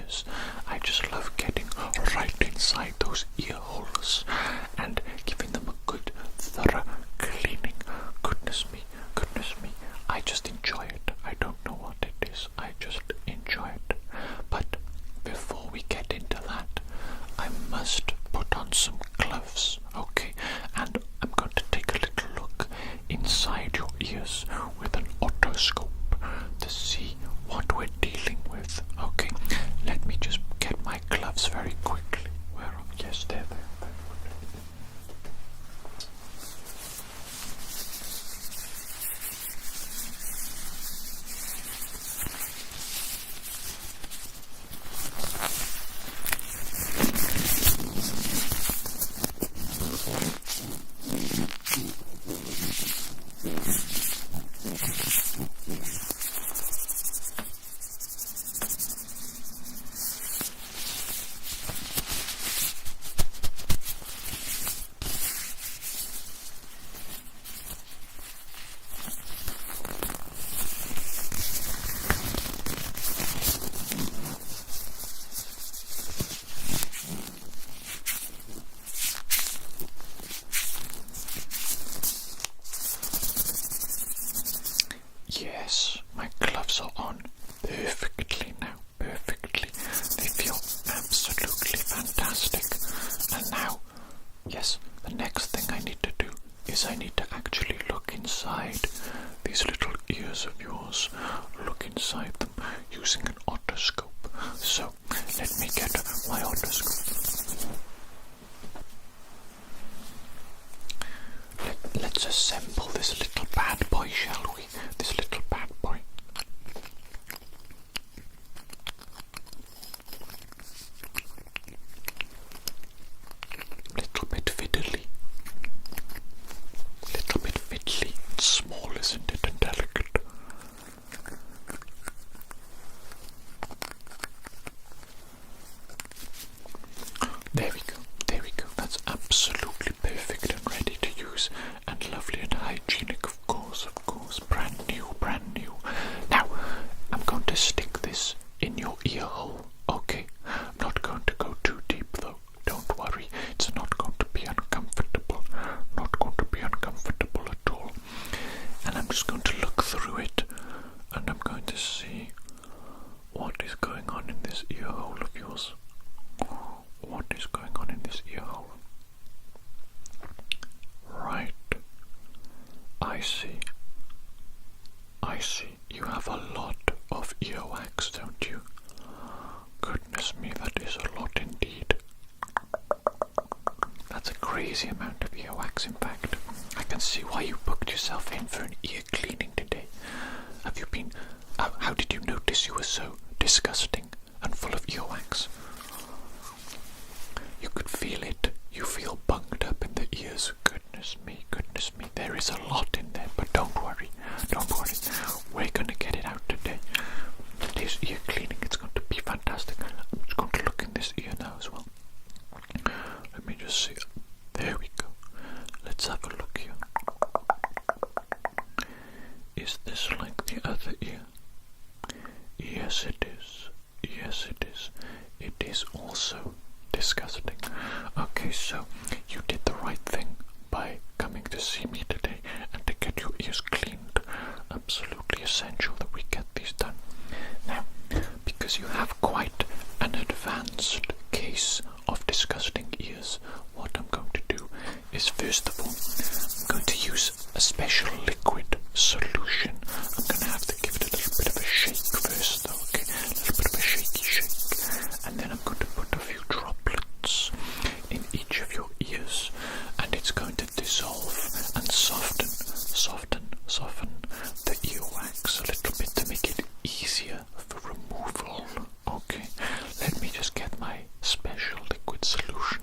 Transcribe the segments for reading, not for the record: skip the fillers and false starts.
ears. I just love getting right inside those ear holes and giving them a good thorough cleaning. Goodness me, I just enjoy it. I don't know what it is, I just enjoy it. But before we get into that, I must put on some gloves, okay? And I'm going to take a little look inside your ears with an otoscope to see what we're dealing with, okay? Let me just get my gloves very quickly. Yes, there. Yes, my gloves are on perfectly now, perfectly. They feel absolutely fantastic. And now, yes, the next thing I need to do is I need to actually look inside these little ears of yours, look inside them using an otoscope. So, let me get my otoscope. Let's assemble this little bad boy, shall we? This little bad boy. Little bit fiddly. Little bit fiddly. It's small, isn't it? And delicate. There we go. There we go. That's absolutely perfect and ready to use. And lovely and hygienic, of course. Brand new. Now, I'm going to stick this in your ear hole, okay? I'm not going to go too deep though. Don't worry, it's not going to be uncomfortable. Not going to be uncomfortable at all. And I'm just going to look through it, and I'm going to see what is going on in this ear hole of yours. What is going on in this ear hole? Right. I see. You have a lot of earwax, don't you? Goodness me, that is a lot indeed. That's a crazy amount of earwax, in fact. I can see why you booked yourself in for an ear cleaning today. Have you been... how did you notice you were so disgusting and full of earwax? You could feel it. You feel bunged up in the ears. Goodness me. There is a lot in there, but don't worry. We're going to get it out today. Today's ear cleaning, it's going to be fantastic. I'm just going to look in this ear now as well. Let me just see. There we go. Let's have a look here. Is this like the other ear? Yes, it is. It is also disgusting. Okay, so you did the right thing by coming to see me today and to get your ears cleaned. Absolutely essential that we get these done. Now, because you have quite an advanced case of disgusting ears, what I'm going to do is, first of all, I'm going to use a special liquid solution. I'm going to have to give it a little bit of a shake first though, okay? A little bit of a shaky shake. And then I'm going to put a few droplets in each of your ears, and it's going to dissolve and soften the earwax a little bit to make it easier for removal. Okay, let me just get my special liquid solution.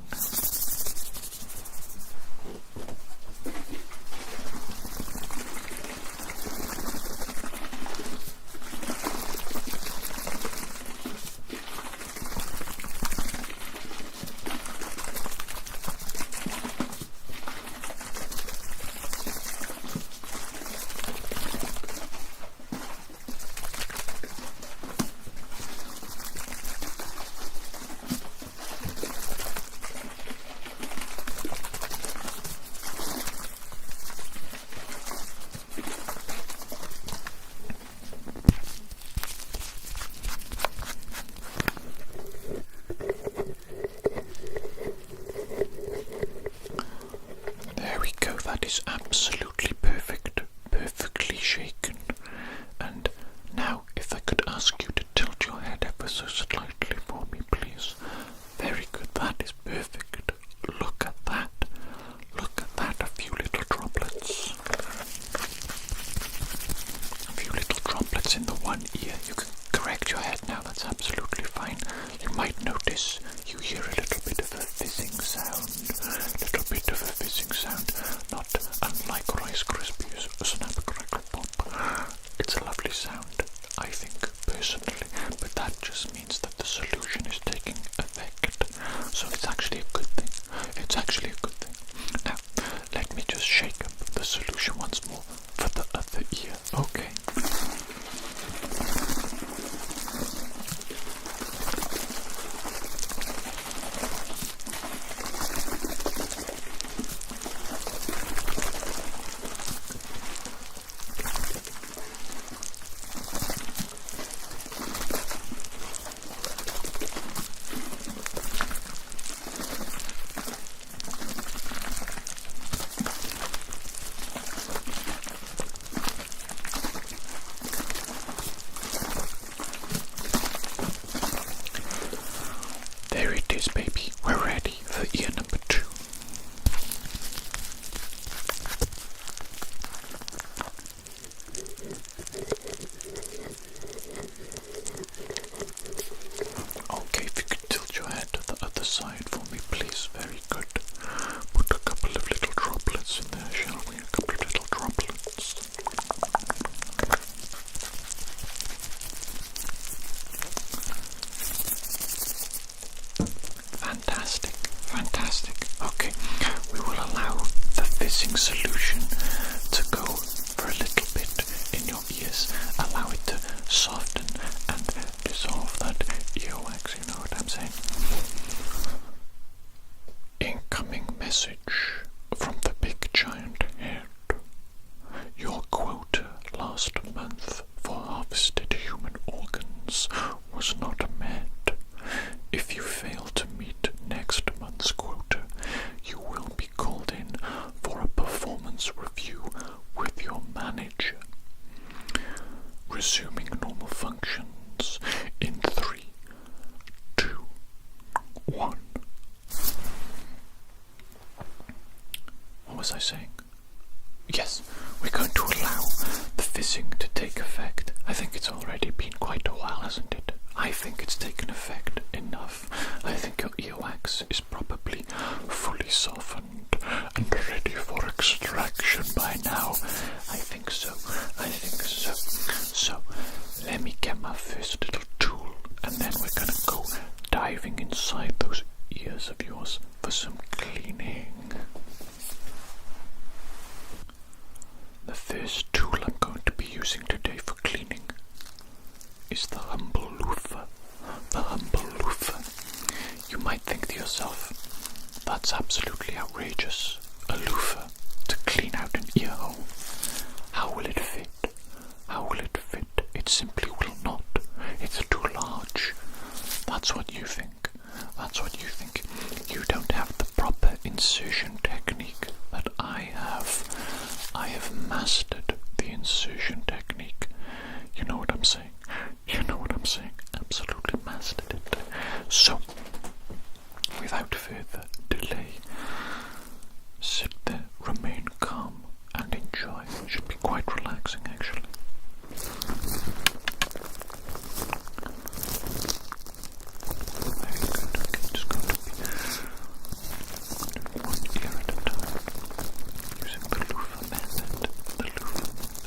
moisturizing solution to go for a little bit in your ears. Allow it to soften and dissolve that earwax, you know what I'm saying? Incoming message from the big giant head. Your quota last month for harvested human organs was not met. If you fail to meet next month's quota, you will be called in for a performance review with your manager. Resuming normal functions in 3, 2, 1. What was I saying? Yes, we're going to allow the fizzing to take effect. I think it's already been quite a while, hasn't it? I think it's taken effect enough. I think your earwax is probably fully softened and ready for extraction by now. I think so. So, let me get my first little tool, and then we're gonna go diving inside those ears of yours for some cleaning. The first tool I'm going to be using today for cleaning is the humble loofah. The humble loofah. You might think to yourself, that's absolutely outrageous. A loofah to clean out an ear hole. How will it fit? How will it fit? It simply will not. It's too large. That's what you think. That's what you think. You don't have the proper insertion technique that I have. I have mastered the insertion technique. You know what I'm saying? You know what I'm saying? Absolutely mastered it. So, without further delay, sit there, remain calm, and enjoy. It should be quite relaxing, actually. Very good. Okay, just going to be one ear at a time, using the loofah method. The loofah method.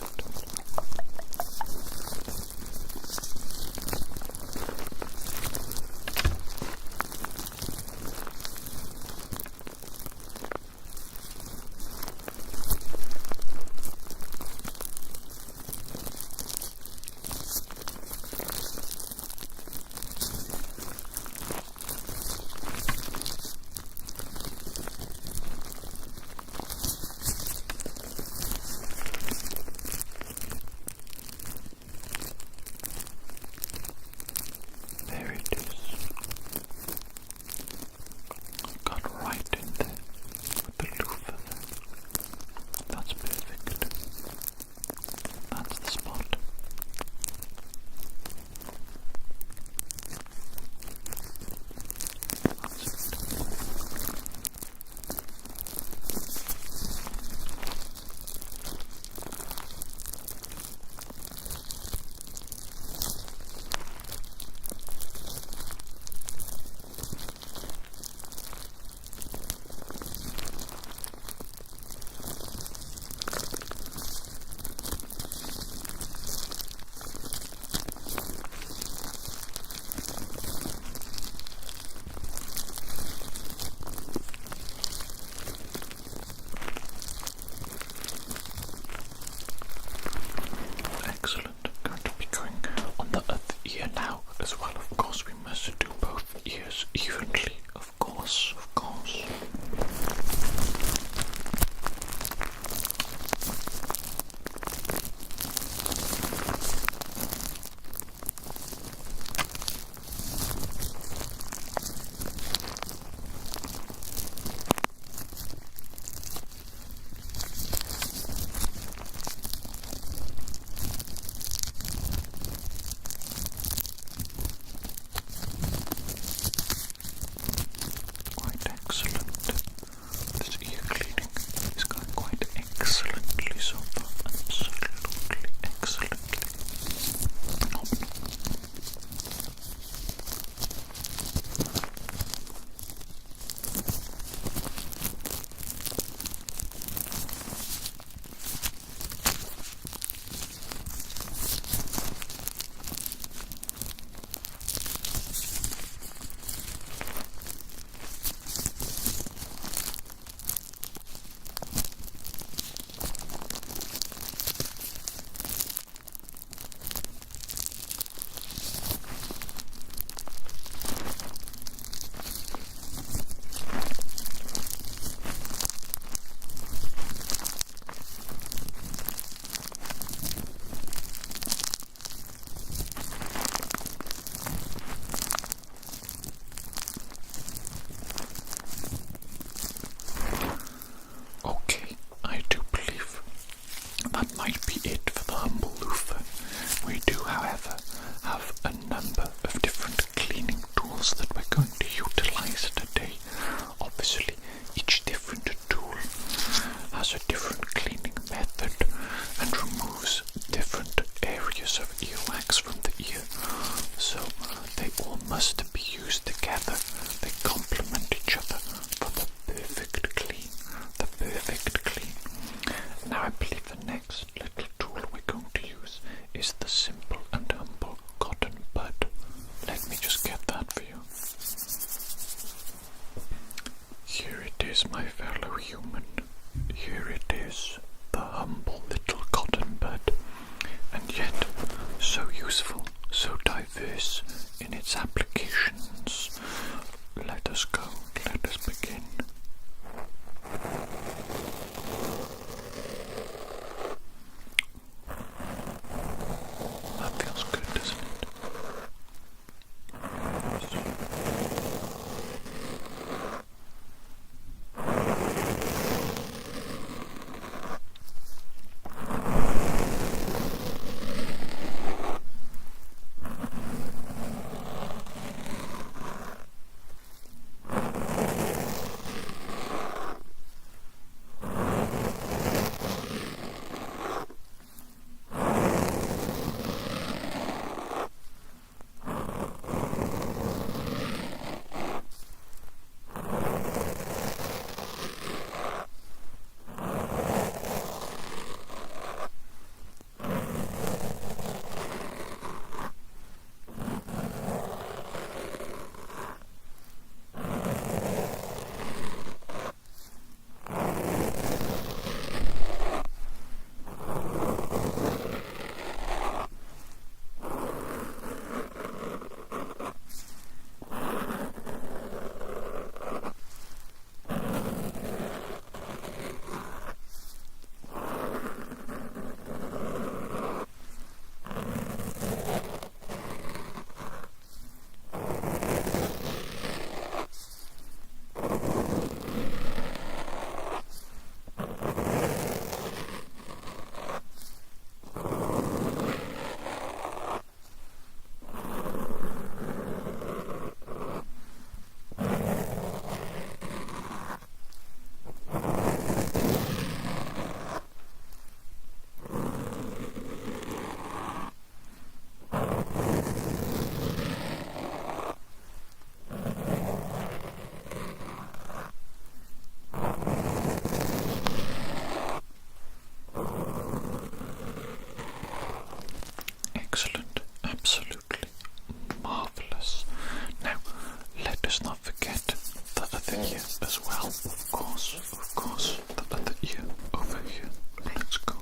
tools that we're going to utilize today. Obviously, each different tool has a different cleaning method and removes different areas of earwax from the ear, so they all must be used together. They complement each other for the perfect clean. Now I believe the next little tool we're going to use is the simple and humble cotton bud. Let me just get that for you. Here it is, my fellow human. Here it is, the humble little cotton bud, and yet so useful, so diverse in its applications. Let us go, let us begin. That feels good, doesn't it? Excellent, absolutely marvellous. Now, let us not forget the other ear as well. Of course, the other ear over here. Let's go.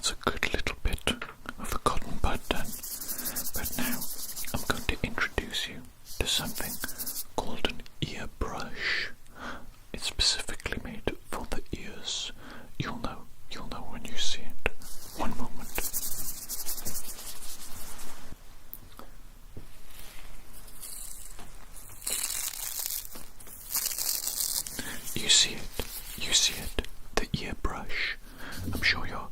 That's a good little bit of the cotton bud done. But now I'm going to introduce you to something called an ear brush. It's specifically made for the ears. You'll know when you see it. One moment. You see it, the ear brush. I'm sure you're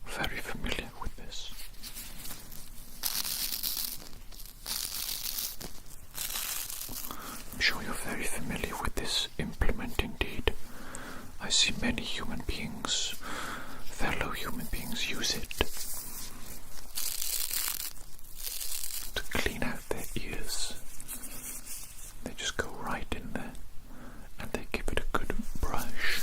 very familiar with this. I'm sure you're very familiar with this implement indeed. I see many human beings, fellow human beings, use it to clean out their ears. They just go right in there and they give it a good brush.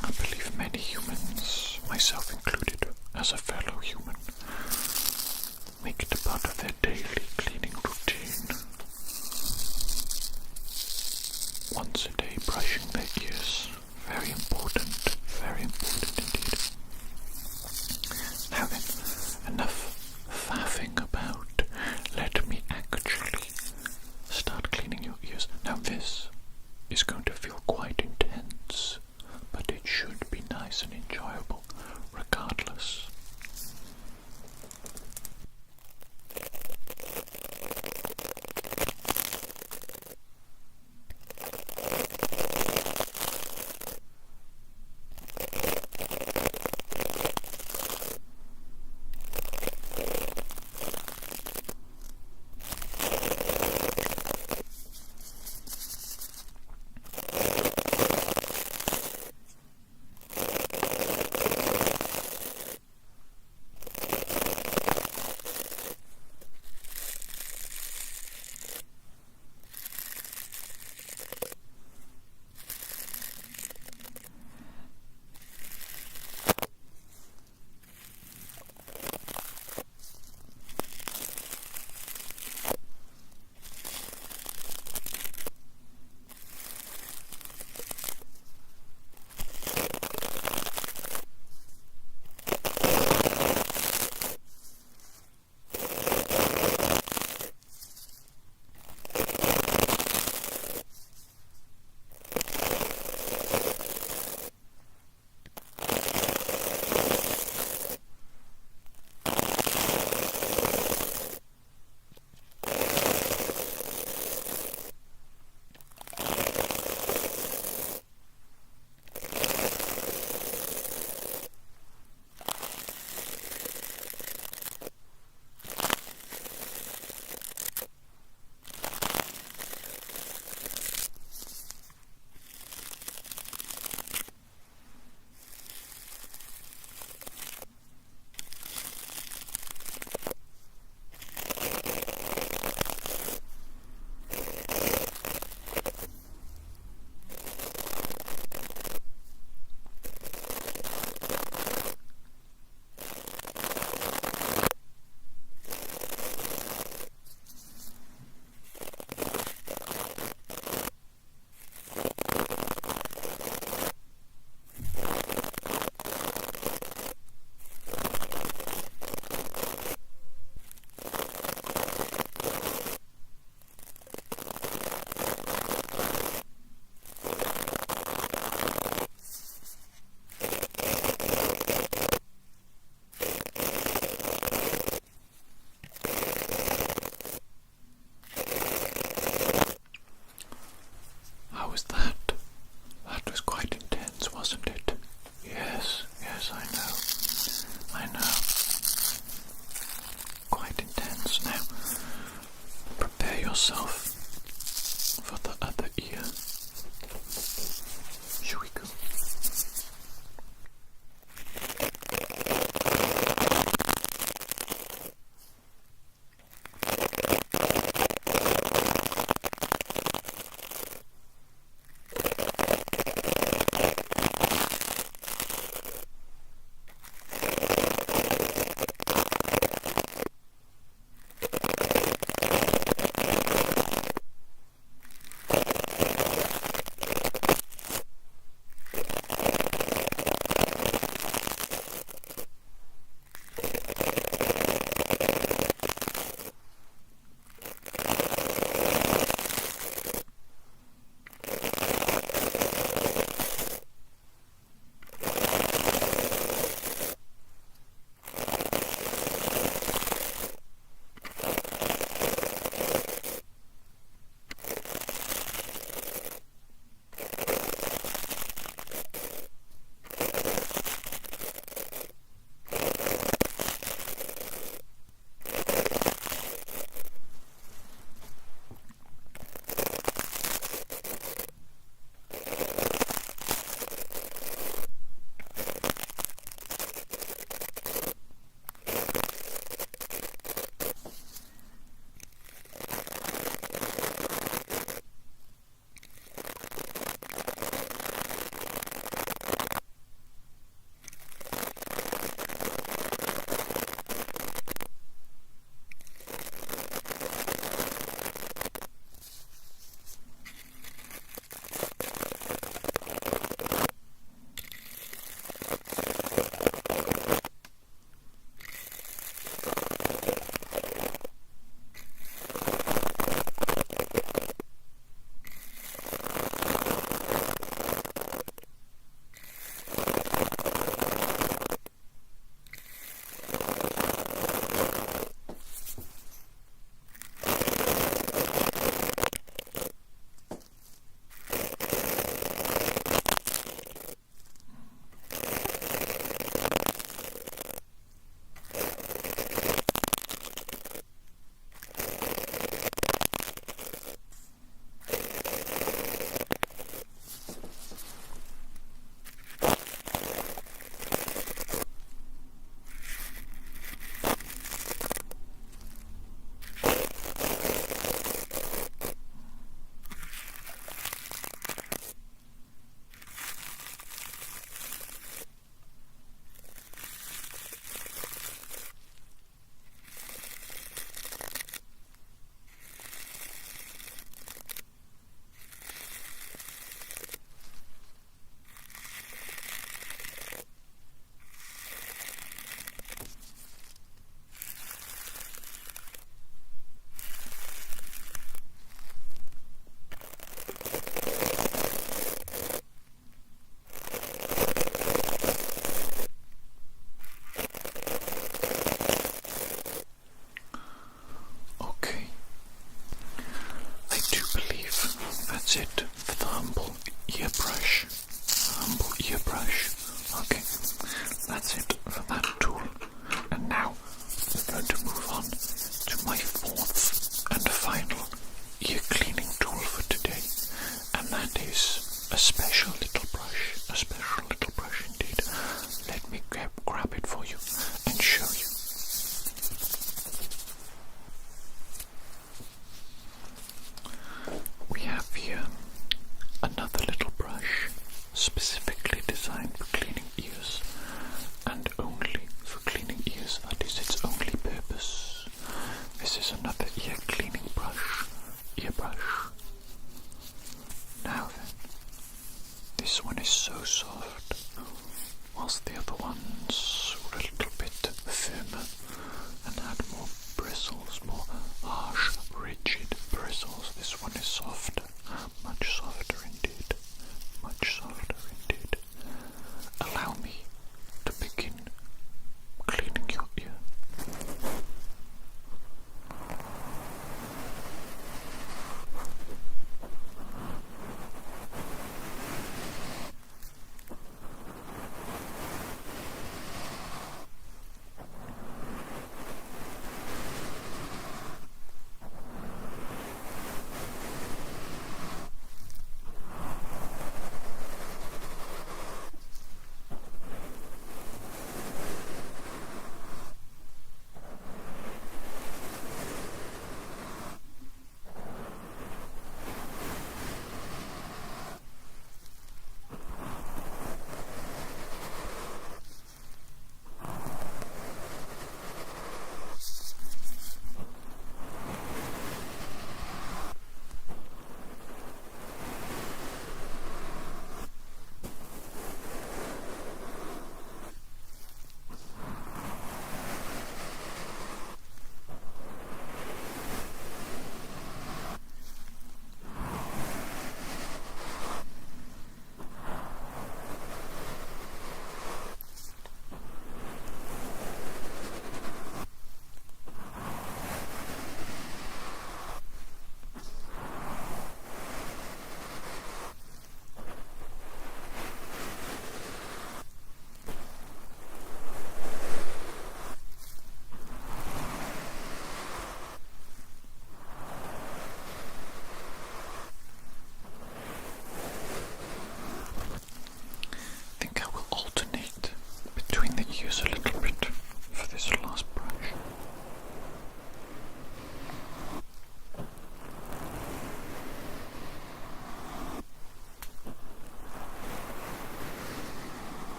I believe many humans, myself included, as a fellow human, make it a part of their daily cleaning routine. Once a day brushing their ears. Very important indeed. Now then, enough faffing about. Let me actually start cleaning your ears. Now this is going to feel quite intense, but it should be nice and enjoyable regardless. humble ear brush. Humble ear brush. Okay, that's it for that tool. And now we're going to move on to my fourth and final ear cleaning tool for today, and that is a special little brush indeed. Let me grab it for you and show you. We have here another little brush specifically designed for cleaning ears, and only for cleaning ears. That is its only purpose. This is another ear cleaning brush. Now then, this one is so soft, whilst the other ones were a little bit firmer and had more bristles, more harsh, rigid bristles. This one is softer, much softer indeed, much softer indeed. Allow me to begin cleaning your ear.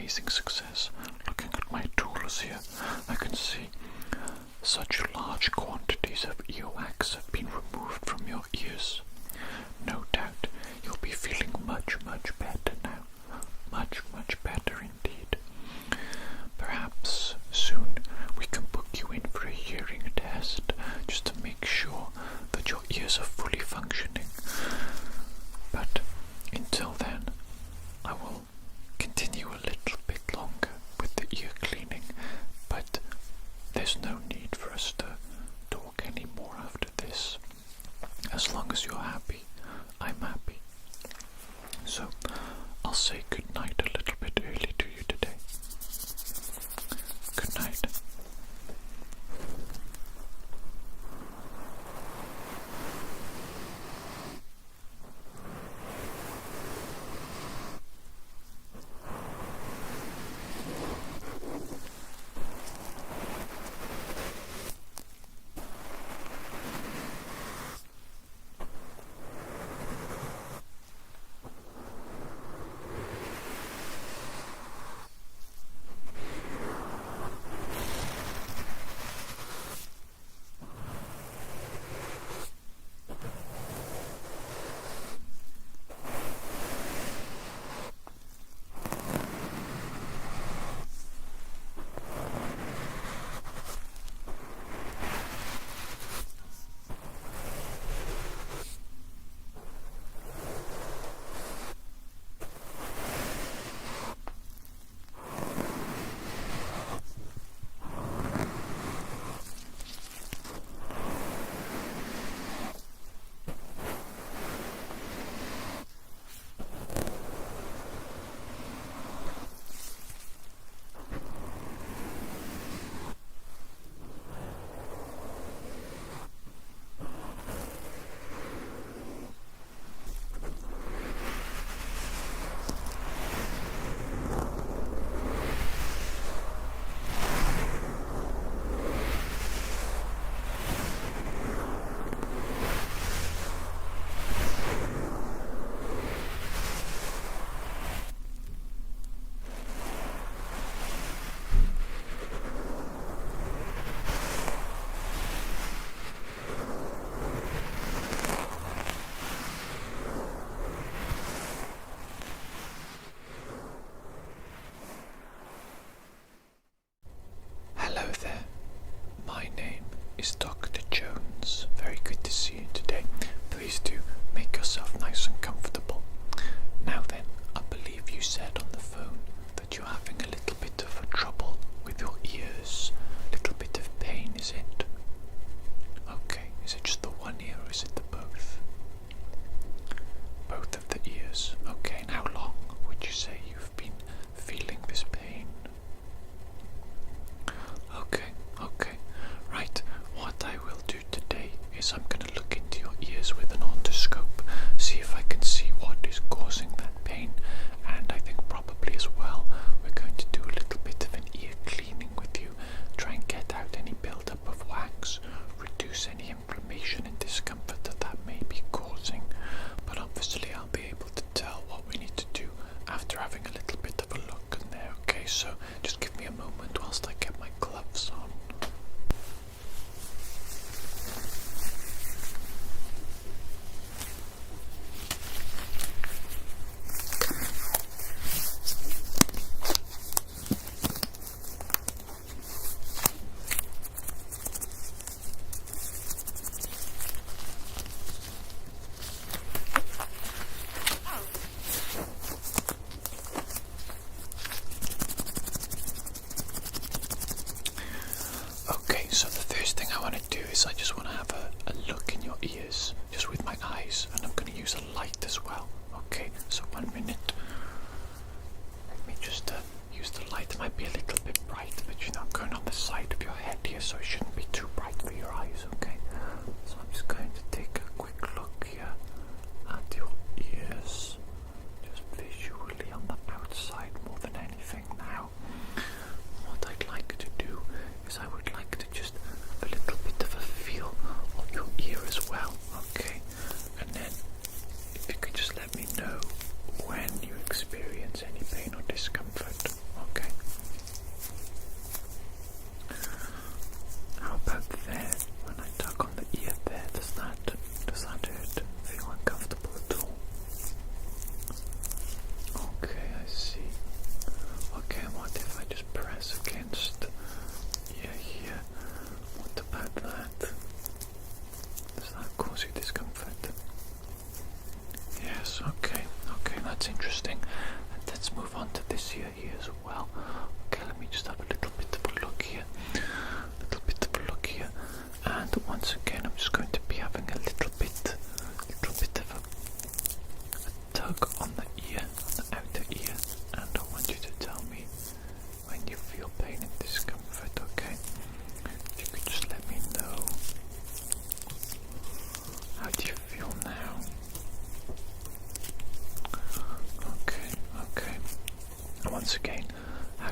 amazing success. Looking at my tools here, I can see such large quantities of earwax have been removed from your ears. No doubt you'll be feeling much, much better now. Much, much better indeed. Perhaps soon we can book you in for a hearing test just to make sure that your ears are fully functioning. But until then, I will continue a little bit longer with the ear cleaning, but there's no need for us to talk anymore after this. As long as you're happy, I'm happy. So, I'll say good night a little bit early to you today. Good night. Is Dr. Jones. Very good to see you today. Please do make yourself nice and comfortable. Now then, I believe you said on the phone that you're having a little bit of trouble with your ears. Little bit of pain, is it? Okay, is it just the one ear or is it the both? Both of the ears. Okay, and how long would you say you've been feeling this pain? Okay, right. What I will do today is I'm going to look into your ears with an otoscope, see if I can see what is causing that pain, and I think probably as well we're going to do a little bit of an ear cleaning with you, try and get out any buildup of wax, reduce any inflammation and discomfort that may be causing. But obviously I'll be able to tell what we need to do after having a little bit of a look in there. Okay, so just give me a moment whilst I get my gloves on. So the first thing I want to do is I just want to have a look in your ears, just with my eyes, and I'm going to use a light as well. Okay, so 1 minute. Let me just use the light. It might be a little bit bright, but you know, I'm going on the side of your head here, so it shouldn't be too bright for your eyes, okay? So I'm just going to take a quick look here at your ears, just visually on the outside more than anything now. What I'd like to do is I would like to just have a little bit of a feel of your ear as well, okay? And then if you could just let me know when you experience any pain or discomfort,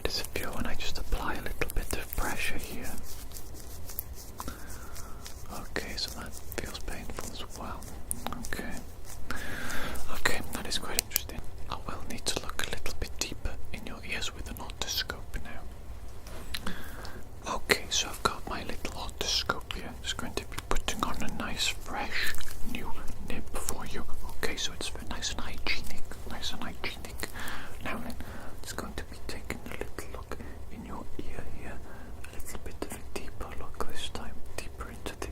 does it feel when I just apply a little bit of pressure here? Okay, so that feels painful as well. Okay. Okay, that is quite interesting. I will need to look a little bit deeper in your ears with an otoscope now. Okay, so I've got my little otoscope here. Just going to be putting on a nice fresh new nib for you. Okay, so it's nice and hygienic. Nice and hygienic. Now then, it's going to be taking a little look in your ear here. A little bit of a deeper look this time. Deeper into the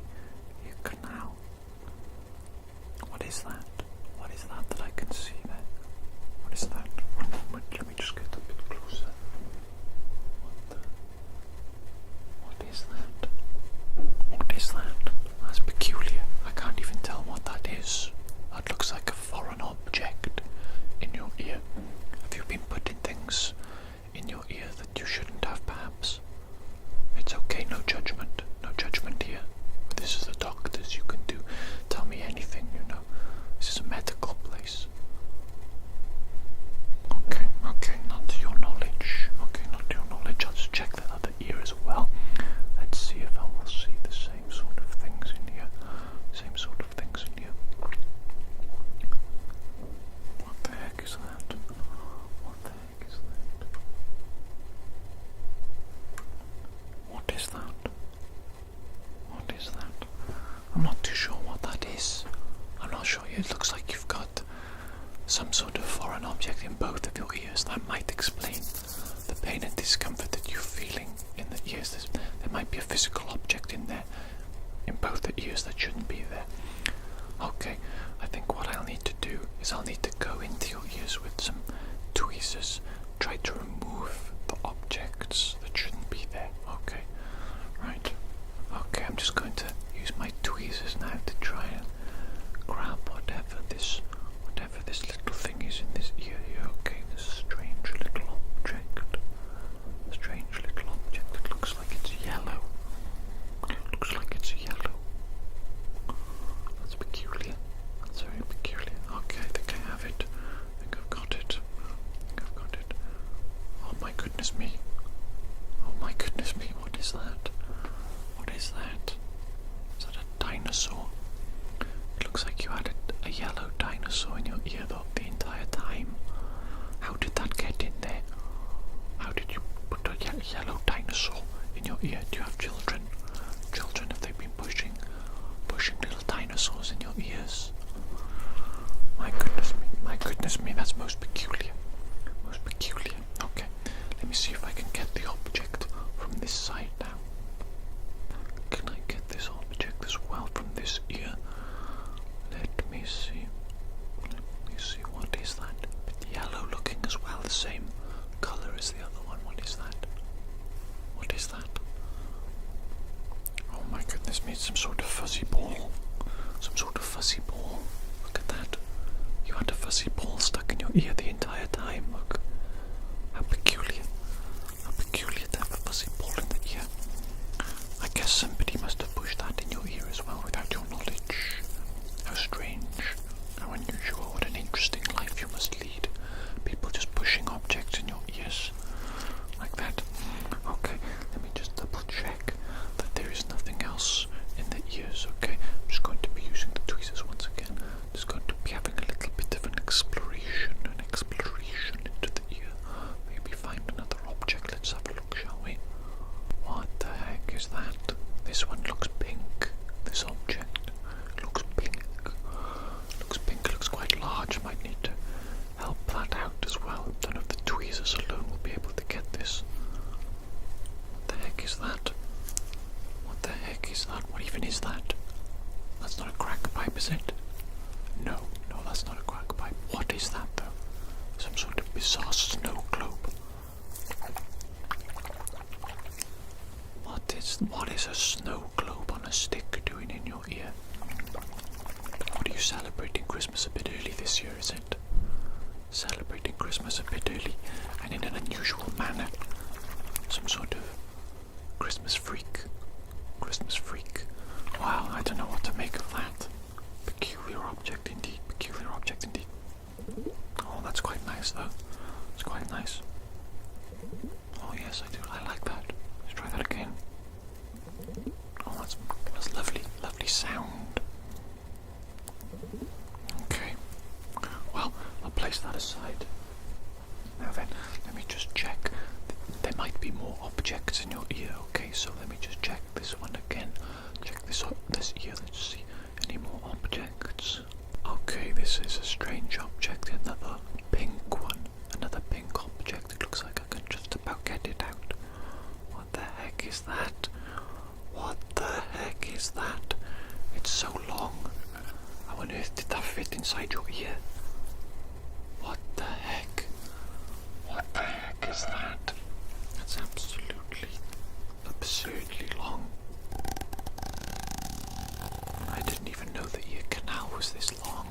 ear canal. What is that? What is that I can see there? What is that? One moment, let me just get a bit closer. What is that? What is that? That's peculiar. I can't even tell what that is. That looks like a foreign object in your ear. Have you been putting things in your ear that you shouldn't have, perhaps? It's okay, no judgment. No judgment here. This is the doctors, you can tell me anything, you know. This is a medical place. Okay, not to your knowledge. Okay, not to your knowledge. I'll just check that other ear as well. Let's see if I will see the same sort of things in here. Same sort of things in here. What the heck is that? What the heck is that? What is that? What is that? I'm not too sure what that is. I'm not sure. It looks like you've got some sort of foreign object in both of your ears. That might explain the pain and discomfort that you're feeling in the ears. There might be a physical object in there, in both the ears, that shouldn't be there. Okay, I think what I'll need to do is I'll need to go into your ears with some tweezers, try to remove the objects that shouldn't be there. Okay, right. Okay, I'm just going to use my tweezers now to try and grab whatever this little thing is in this ear here. Okay, this strange little object. Strange little object. It looks like it's yellow. It looks like it's yellow. That's peculiar. That's very peculiar. Okay, I think I have it. I think I've got it. Oh my goodness me. Oh my goodness me. What is that? What is that? Is that a dinosaur? It looks like you had a yellow dinosaur in your ear the entire time. How did that get in there? How did you put a yellow dinosaur in your ear? Do you have children? Children, have they been pushing little dinosaurs in your ears? My goodness me, that's most peculiar. Most peculiar. Okay, let me see if I can get the object from this side now. Can I get this object as well from this ear? Let me see. What is that? But yellow looking as well, the same color as the other one. What is that? What is that? Oh my goodness me, it's some sort of fuzzy ball. Some sort of fuzzy ball. Look at that. You had a fuzzy ball stuck in your ear the entire time. Look. How peculiar. How peculiar to have a fuzzy ball in the ear. I guess somebody must have pushed that in your ear as well without your knowledge. How strange. How unusual. What an interesting life you must lead. People just pushing objects in your ears. Like that. Okay, let me just double check that there is nothing else in the ears. Okay, I'm just going to be using the tweezers once again. Just going to be having a little bit of an exploration into the ear. Maybe find another object. Let's have a look, shall we? What the heck is that? This one looks pink. This object looks pink. Looks quite large. Might need to help that out as well. Don't know if the tweezers alone will be able to get this. What the heck is that? What the heck is that? What even is that? That's not a crack pipe, is it? No, that's not a crack pipe. What is that though? Some sort of bizarre snow globe. What is a snow globe on a stick doing in your ear? What are you celebrating Christmas a bit early this year, is it? Celebrating Christmas a bit early and in an unusual manner. Some sort of Christmas freak. Wow, I don't know what to make of that. Peculiar object indeed. Oh, that's quite nice though. It's quite nice. Oh, Yes, I do. I like that. Let's try that again. Oh, that's lovely, lovely sound. Okay. Well, I'll place that aside. Now then, let me just check. There might be more objects in your ear. Okay, so let me just check this one again. Check this ear. Let's see any more objects. Okay, this is a strange object. Another pink one. Another pink object. It looks like I can just about get it out. What the heck is that? What the heck is that? It's so long. How on earth did that fit inside your ear? What the heck? What the heck is that? That's absolutely, absurdly long. I didn't even know the ear canal was this long.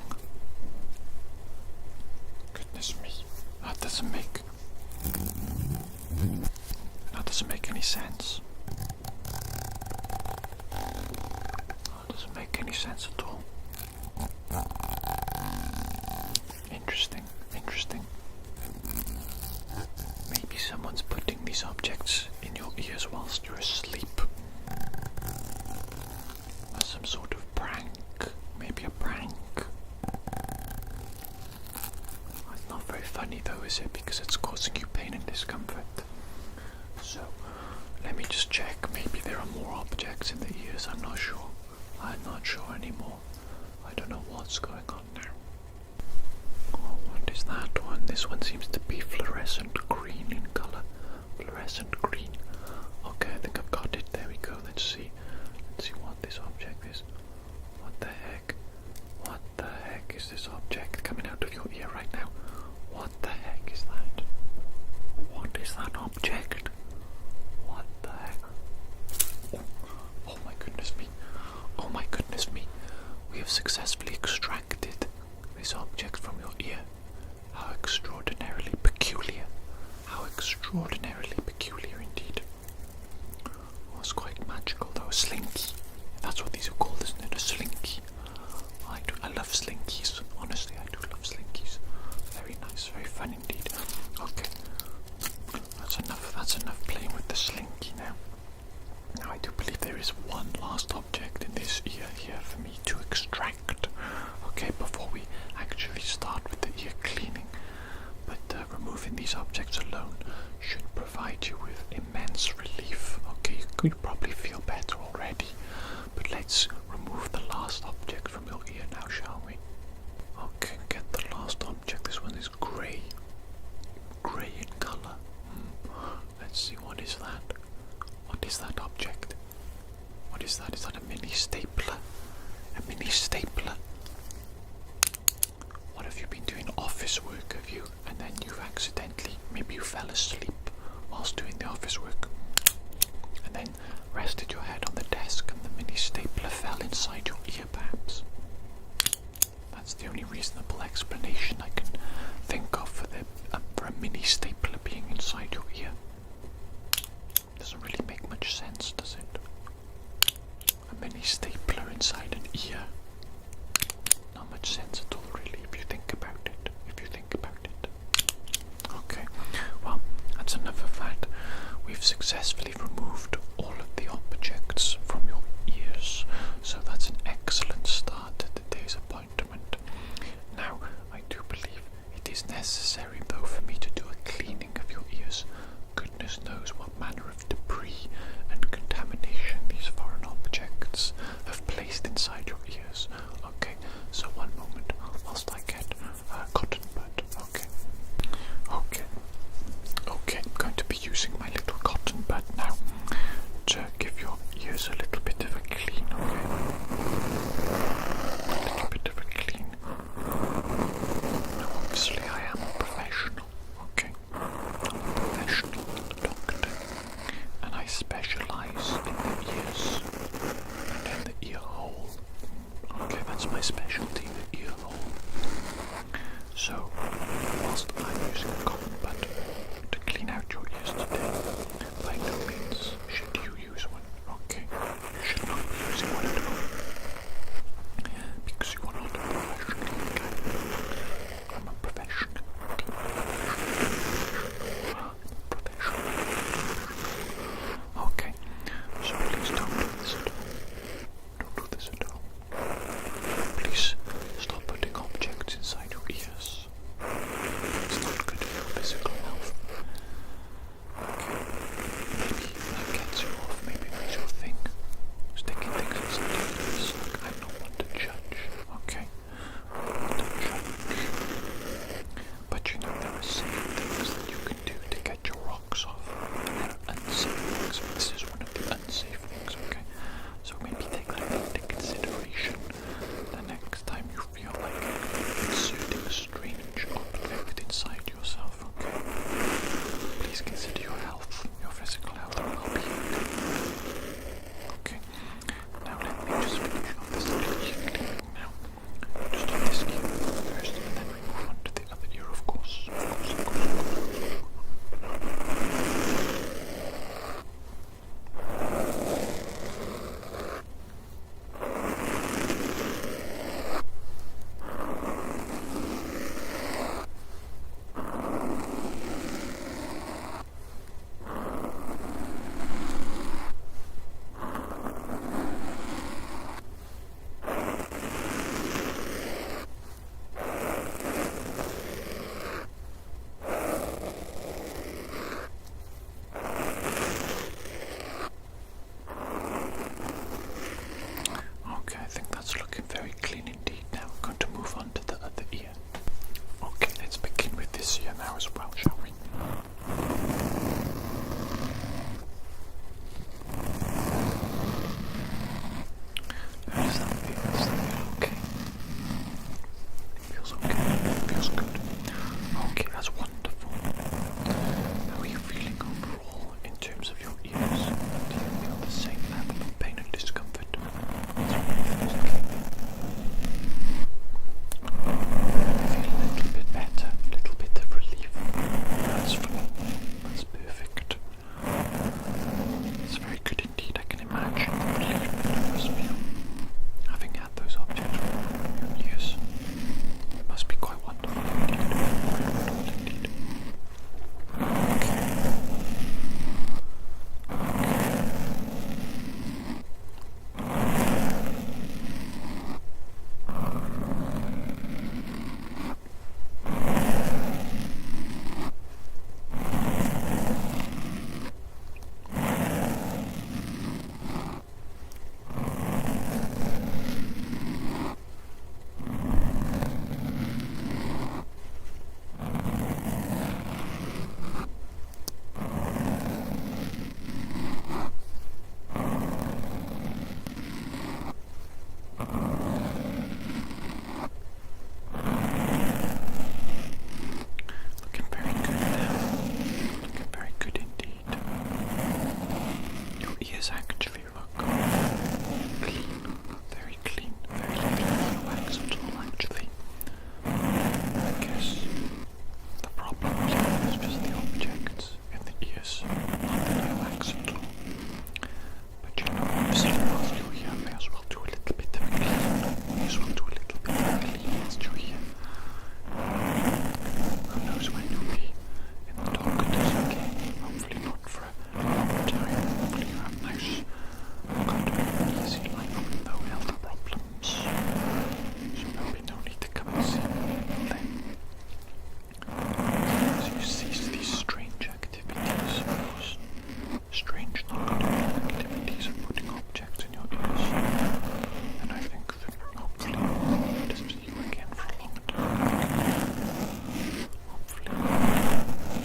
Goodness me. That doesn't make any sense. That doesn't make any sense at all. Interesting. Maybe someone's putting these objects in your ears whilst you're asleep. As some sort of prank. Maybe a prank. It's not very funny though, is it? Because it's causing you pain and discomfort. So, let me just check. Maybe there are more objects in the ears. I'm not sure. I'm not sure anymore. I don't know what's going on now. Oh, what is that one? This one seems to be fluorescent green in colour. Fluorescent green. Okay, I think I've got it. There we go. Let's see. Let's see what this object is. What the heck? What the heck is this object coming out of your ear right now? What the heck is that? What is that object? What the heck? Oh my goodness me. Oh my goodness me. We have successfully extracted this object from your ear. How extraordinarily peculiar. How extraordinarily peculiar indeed. It was quite magical though. A slinky. That's what these are called, isn't it? A slinky. I love slinkies. Honestly, I do love slinkies. Very nice, very fun indeed. Okay. That's enough playing with the slinky now. Now I do believe there is one last object in this ear here for me to extract. Okay, before we actually start with the ear cleaning. But removing these objects alone should provide you with immense relief. Okay, you probably feel better already. But let's remove the last object from your ear now, shall we? Okay, get the last object. This one is grey. Grey in colour. Let's see, what is that? What is that object? What is that? Is that a mini stapler? A mini stapler? What have you been doing? Office work, have you? And then you've accidentally, maybe you fell asleep whilst doing the office work. And then rested your head on the desk and the mini stapler fell inside your ear, perhaps. That's the only reasonable explanation I can think of for a mini stapler being inside your ear. Doesn't really make much sense, does it? A mini stapler inside an ear. Not much sense at all, really, if you think about it. Okay, well, that's enough of that. We've successfully removed all of the objects from your ears, so that's an excellent start to today's appointment. Now, I do believe it is necessary, though, for me to do a cleaning of your ears. Goodness knows what manner of debris and contamination these foreign objects have placed inside your ears. Okay, so one moment whilst I get a cotton bud. Okay, I'm going to be using my little cotton bud now to give your ears a little bit of a clean, okay? A little bit of a clean. Now, obviously I am a professional, okay? I'm a professional doctor, and I specialise in the ears and in the ear hole. Okay, that's my specialty, the ear hole. So, whilst I'm using a cotton bud to clean out your ears today, by no means should you use one, okay? You should not be using one at all, because you are not a professional, okay? I'm a professional, okay? Professional. ears actually look clean, very clean, very little wax at all actually. I guess the problem is just the objects in the ears, not the wax at all. But you know, obviously whilst you're here, I may as well do a little bit of a clean. May as well do a little bit of a clean whilst you're here. Who knows when you'll be in the doctors again? Hopefully not for a long time. Hopefully you have nice, good, easy life with no health problems. So there'll be no need to come and see me then. So you cease these strange activities, those strange non-good activities of putting objects in your ears. And I think that hopefully I'll just see you again for a long time. Hopefully.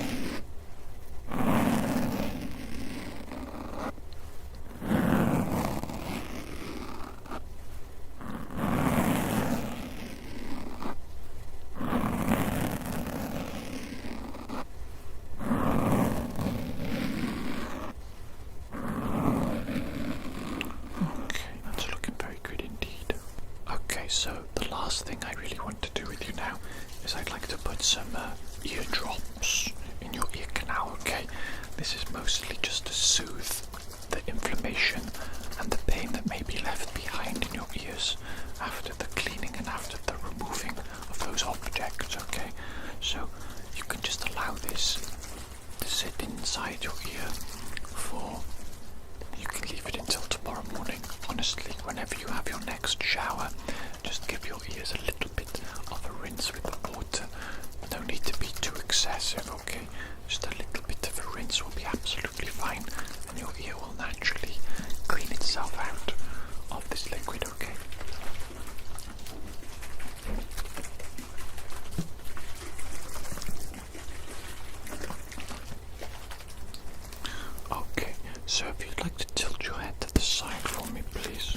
Okay, that's looking very good indeed. Okay, so the last thing I really want to do with you now is I'd like to put some ear drops in your ear canal, okay? This is mostly just to soothe the inflammation and the pain that may be left behind in your ears after the cleaning and after the removing of those objects, okay? So you can just allow this to sit inside your ear for, you can leave it until tomorrow morning. Honestly, whenever you have your next shower, just give your ears a little bit of a rinse with the water. No need to be too excessive, okay? Just a little bit of a rinse will be absolutely fine, and your ear will naturally clean itself out of this liquid, okay? Okay, so if you'd like to tilt your head to the side for me, please.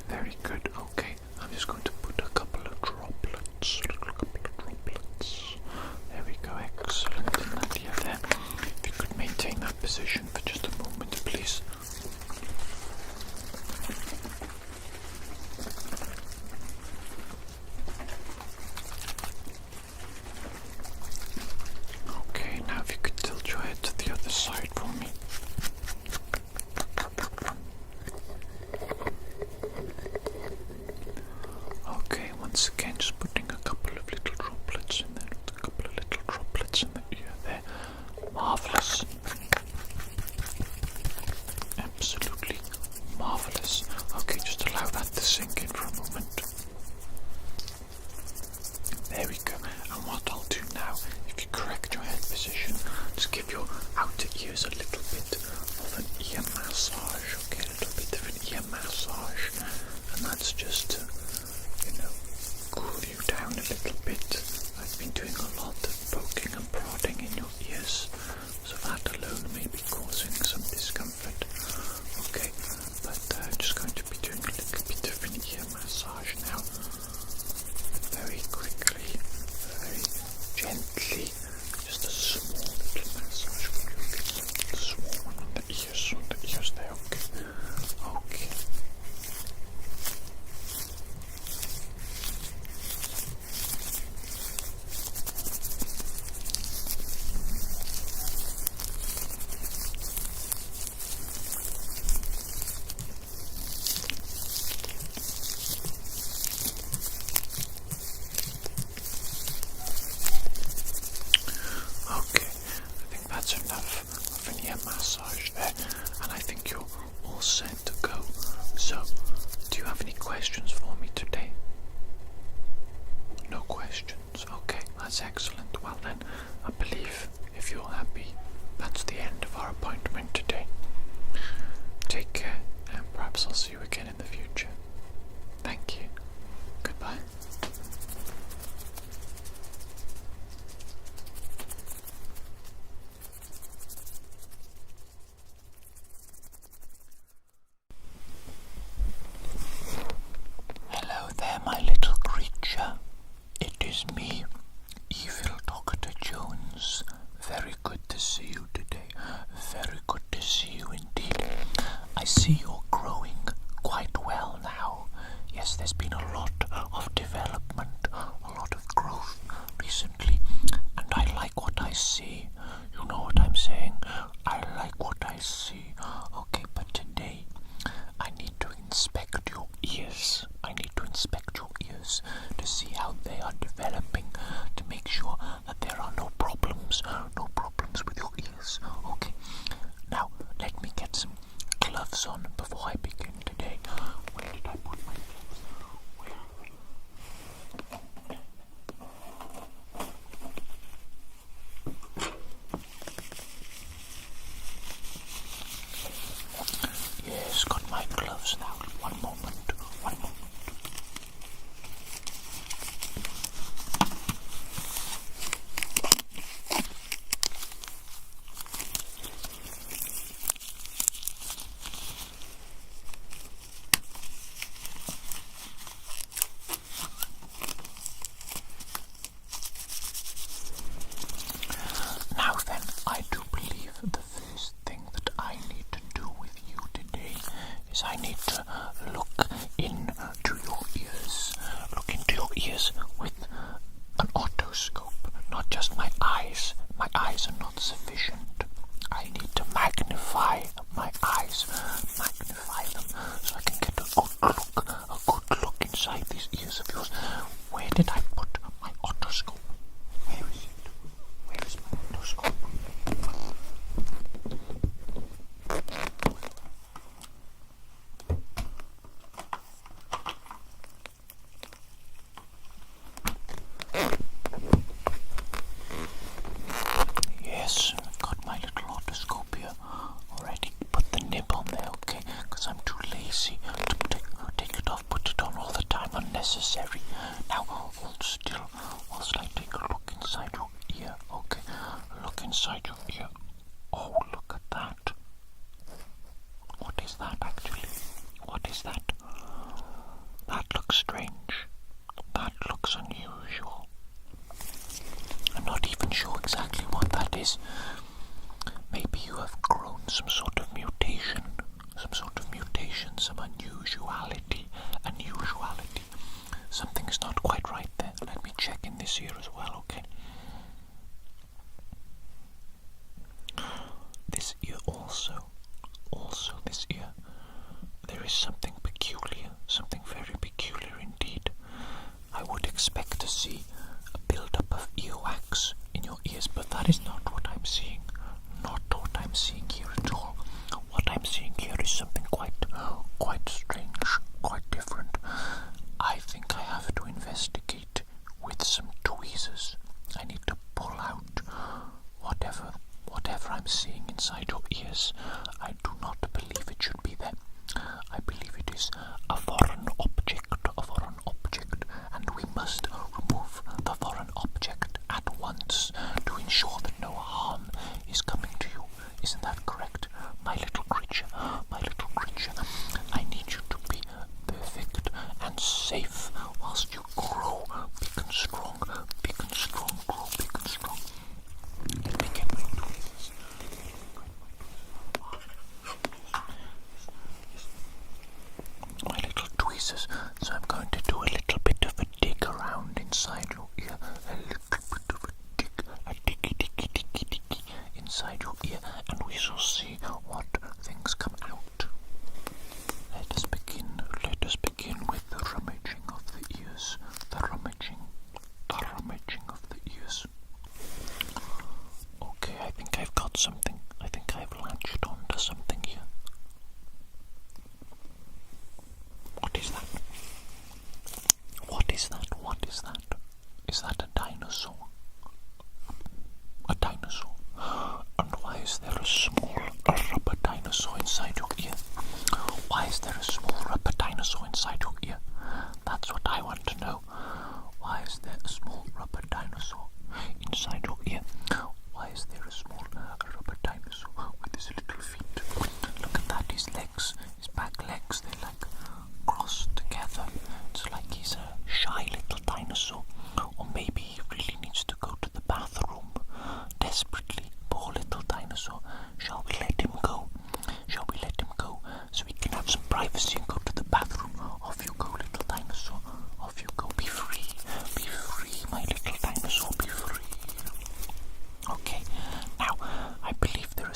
Very good, okay. I'm just going to put a couple of droplets, There we go, excellent. In that ear there. If you could maintain that position for just a moment, please. Okay, now if you could tilt your head to the other side for me. Okay, once again, just putting a couple of little droplets in there, a couple of little droplets in the ear there. Marvellous. Absolutely marvellous. Okay, just allow that to sink in for a moment. There we go. And what I'll do now, if you correct your head position, just give your outer ears a little bit of an ear massage. Okay, a little bit of an ear massage. And that's just to, cool you down a little bit. I've been doing a lot of poking and prodding in your ears, so that alone may be causing some discomfort. Okay, but I'm just going to be doing a little bit of an ear massage now. Very quickly, very gently. Just a small little massage for you. Okay, a small one on the ears there, okay. Okay. Okay, I think that's enough of an ear massage there, and I think you're all set to go. So, do you have any questions for me today? No questions. Okay, that's excellent. Well then, I believe if you're happy, that's the end of our appointment today. Take care, and perhaps I'll see you again in the future. Thank you. Goodbye. Hello there, my little creature. It is me, evil Dr. Jones. see you're growing quite well now. Yes, there's been a lot of development, a lot of growth recently, and I like what I see. You know what I'm saying? I like what I see. Okay, but today I need to inspect your ears. I need to inspect your ears to see how they are developing, to make sure that there are no problems with your ears. Okay, now let me get some gloves on before I begin today. Where did I put my gloves? Where? Yes, got my gloves now. One moment. Now then, I do believe the first thing that I need to do with you today is I need to look into your ears. Look into your ears with an otoscope, not just my eyes. My eyes are not sufficient. I need to magnify my eyes, magnify them, so I can get a good look inside these ears of yours. Where did I put my otoscope? Where is it? Where is my otoscope? Yes, I've got my little otoscope here already. Put the nib on there, okay? Because I'm too lazy to take it off, put it on all the time, unnecessary. Now, hold still whilst I take a look inside your ear, okay? Look inside your ear. Oh, look at that. What is that actually? What is that? That looks strange. That looks unusual. I'm not even sure exactly what that is. Maybe you have grown some sort of mutation, some unusuality. Something's not quite right there. Let me check in this ear as well, okay? This ear also this ear. There is something peculiar, something very peculiar indeed. I would expect to see a build-up of earwax in your ears, but that is not what I'm seeing. Not what I'm seeing here at all. What I'm seeing here is something quite strange, quite different. I think I have to investigate with some tweezers. I need to pull out whatever I'm seeing inside your ears. I do not believe it should be there. I believe it is a foreign object, and we must remove the foreign object at once to ensure that no harm is coming to you. Isn't that correct, my little creature? I need you to be perfect and safe whilst you grow big and strong, grow big and strong. Let me get my tweezers. My little tweezers. So I'm going to do a little bit of a dig around inside your ear. A little bit of a diggy inside your ear, and we shall see what things come out. Let us begin with the rummaging of the ears. The rummaging of the ears. Okay, I think I've got something. I think I've latched onto something here. What is that? Is that a dinosaur? A dinosaur? And why is there a small rubber dinosaur inside your ear? Why is there a small rubber dinosaur inside your ear? That's what I want to know. Why is there a small rubber dinosaur inside your ear? Why is there a small rubber dinosaur with his little feet? Look at that, his legs, his back legs, they're like crossed together. It's like he's a shy little dinosaur. Or maybe he really needs to go to the bathroom desperately. Poor little dinosaur. Shall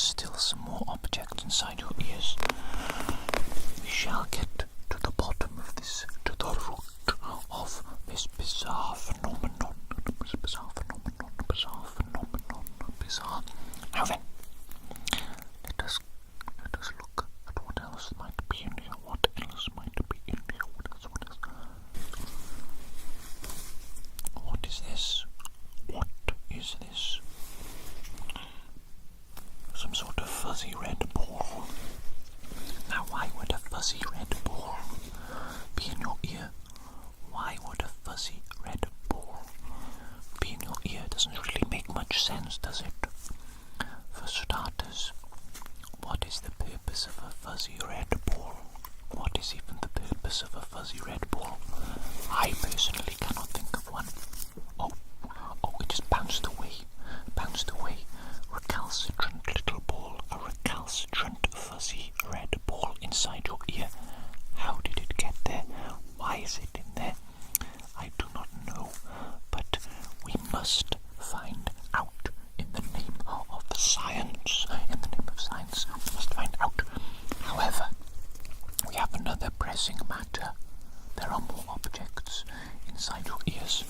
still some more objects inside your ears. We shall get to the bottom of this, to the root of this bizarre phenomenon. Bizarre. Now then, let us look at what else might be in here. What else might be in here? What else? What is this? What is this? Some sort of fuzzy red ball. Now, why would a fuzzy red ball be in your ear? Why would a fuzzy red ball be in your ear? Doesn't really make much sense, does it? For starters, what is the purpose of a fuzzy red ball? What is even the purpose of a fuzzy red ball? I personally cannot think of one. Oh, it just bounced away. Recalcitrant little ball, a recalcitrant fuzzy red ball inside your ear. How did it get there? Why is it in there? I do not know, but we must find out in the name of science. In the name of science, we must find out. However, we have another pressing matter. There are more objects inside your ears.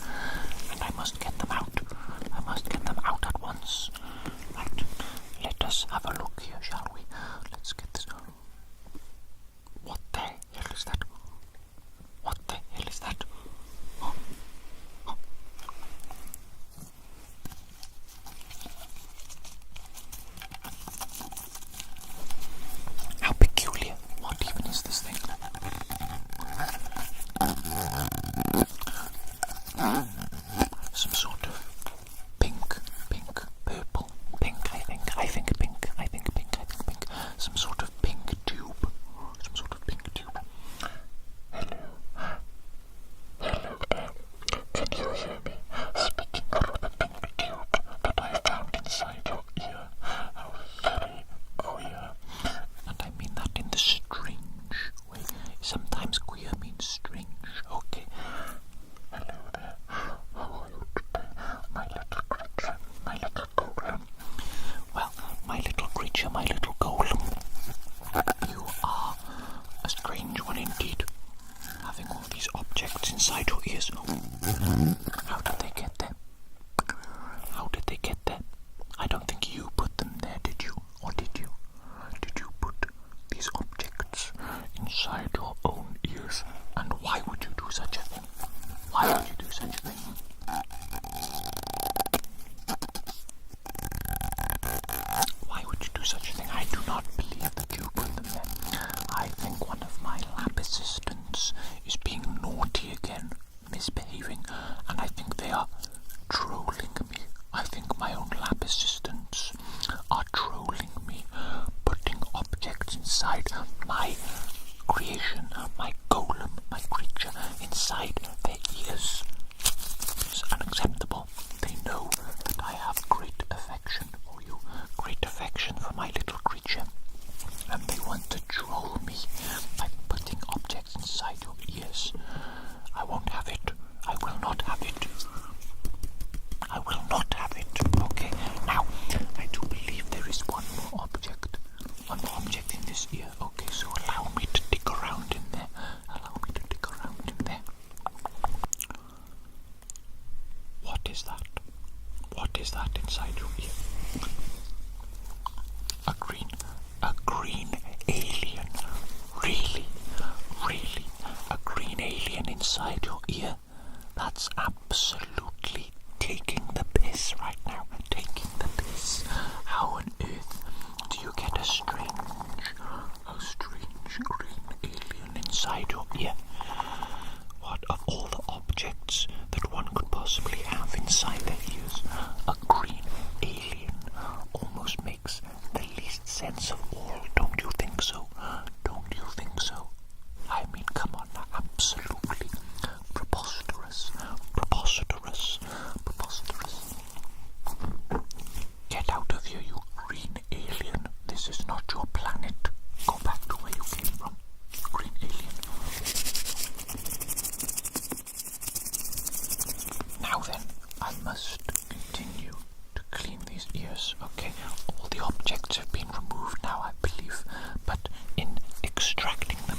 ears. Okay, all the objects have been removed now, I believe, but in extracting them,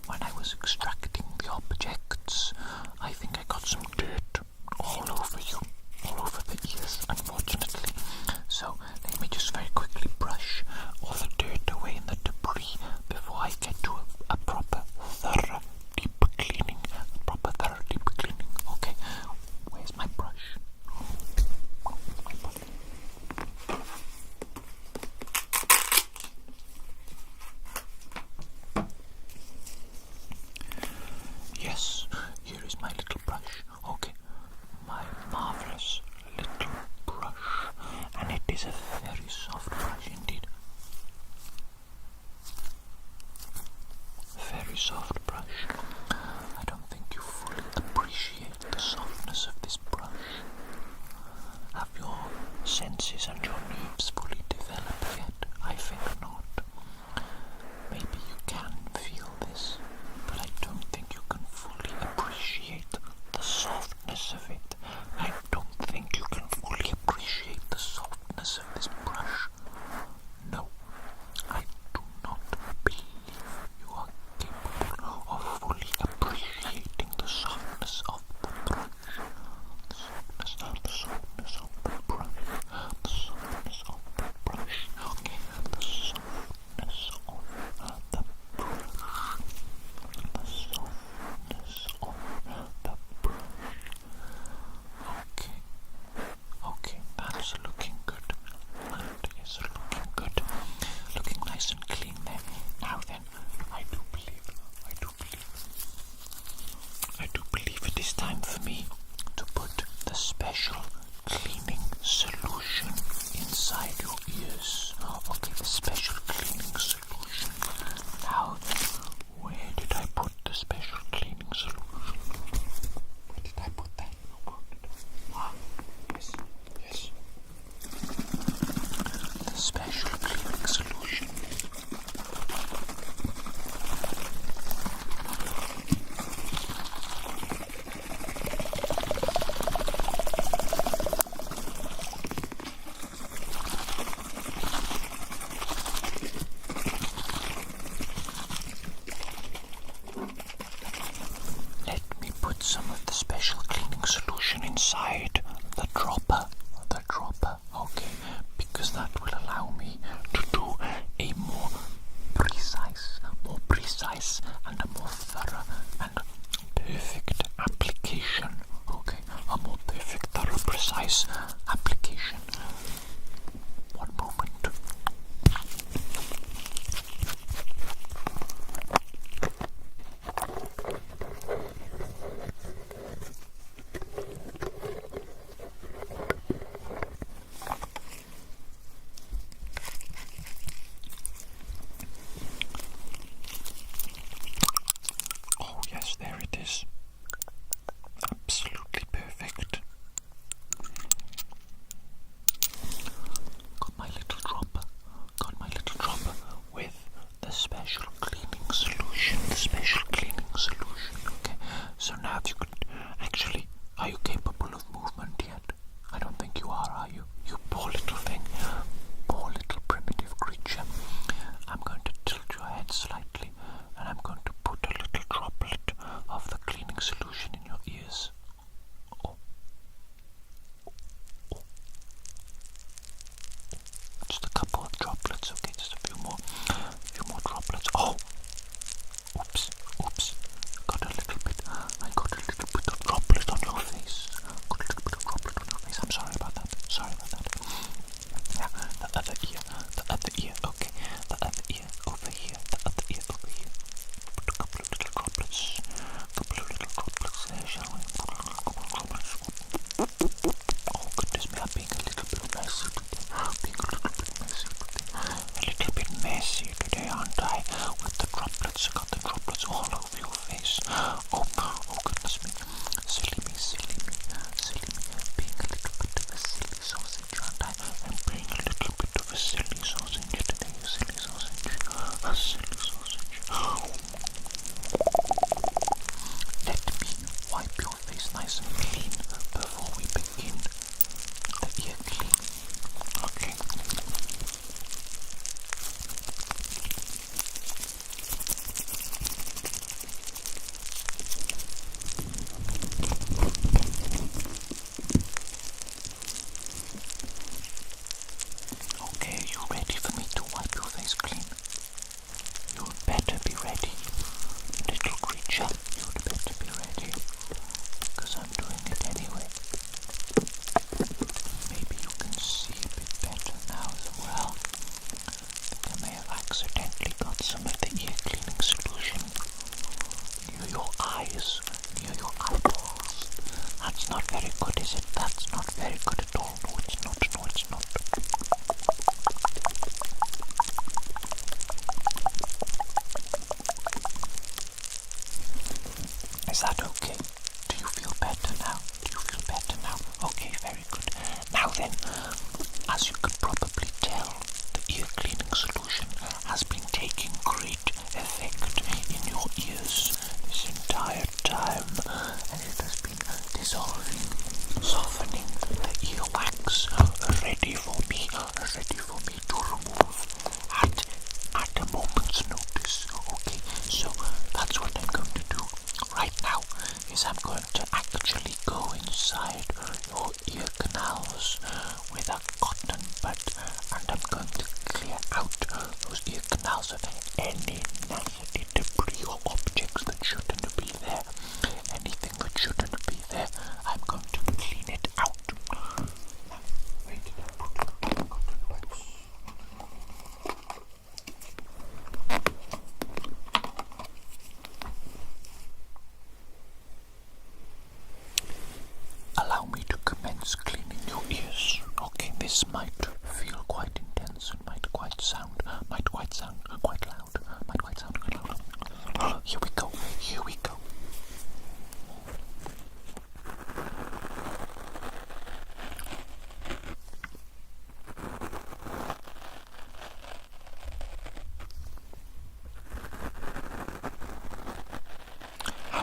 when I was extracting the objects, I think I got some dirt all over you, all over the ears, unfortunately. So let me just very quickly brush all the dirt away and the debris before I get to a proper thorough deep cleaning. Okay, where's my brush? Yes, here is my little brush. Okay, my marvelous little brush, and it is a very soft brush indeed. Very soft brush. I don't think you fully appreciate the softness of this brush. Have your senses and your nerves fully developed yet? I think not. Maybe you can feel this, but I don't think you can fully appreciate the softness of it. I don't think you can fully appreciate the softness of this brush. No, I do not believe you are capable of fully appreciating the softness of the brush. The softness of the brush. The softness of the brush. Okay, the softness of the brush. The softness of the brush. Okay, that's looking good. That is looking good. Looking nice and clean there. Now then, I do believe it is time for me to put the special cleaning solution inside your ears. Okay, the special cleaning solution. Now then, where did I put the special cleaning solution? Where did I put that? Yes. The special cleaning solution.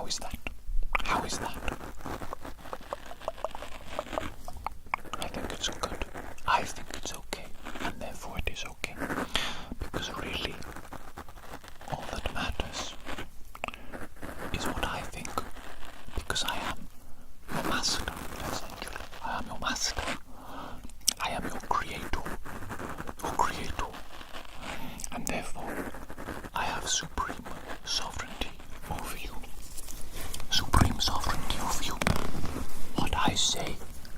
is that? How is that? I think it's good. I think it's okay. And therefore it is okay. Because really, all that matters is what I think. Because I am your master, essentially. I am your master. I am your creator. Your creator. And therefore, I have supreme sovereignty over you. Supreme sovereignty over you. What I say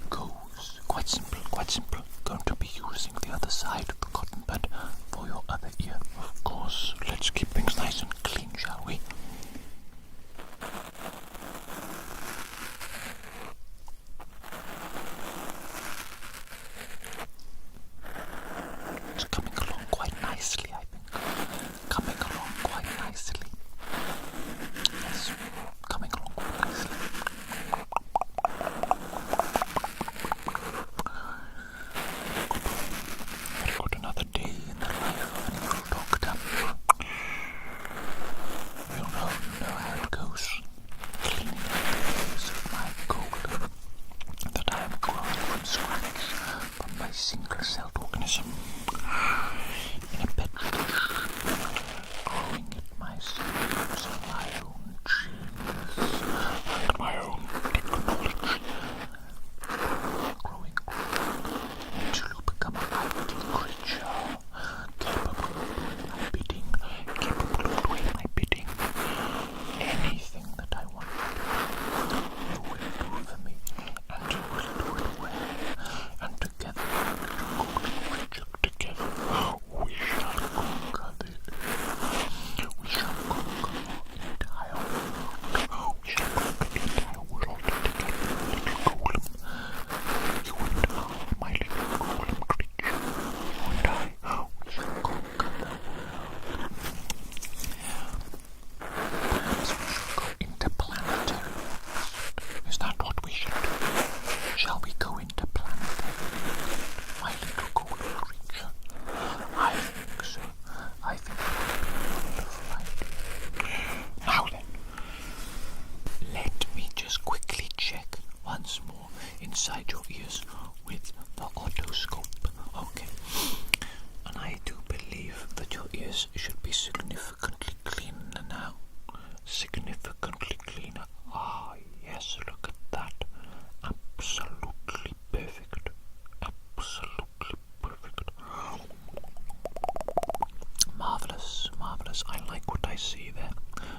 goes. Quite simple, quite simple. Going to be using the other side of the cotton bud for your other ear. Of course, let's keep things nice and clean, shall we? It's coming along quite nicely, I think. Coming along quite nicely. Yes, coming along quite nicely. Very good, another day in the life of an evil doctor. You know how it goes. Cleaning up the face of my golden that I am growing from scratch from my single-celled organism in a petri dish, growing it myself using my own genius and my own technology, growing until you become a mighty creature, capable of doing my bidding, anything that I want you will do for me, and you will do it well, and together, together, we shall conquer the earth. We shall conquer the entire world. We shall conquer the entire world together, little golem. You and I, my little golem creature. You and I, we shall conquer the world. Perhaps we should go interplanetary. Is that what we should do? Shall we go interplanetary, my little golden creature? I think so. I think it would be a wonderful idea. Now then, let me just quickly check once more inside your ears with the otoscope. Okay. And I do believe that your ears should be significantly cleaner now. Significantly cleaner. Ah, yes, look at that. Absolutely perfect. Absolutely perfect. Marvelous, marvelous. I like what I see there.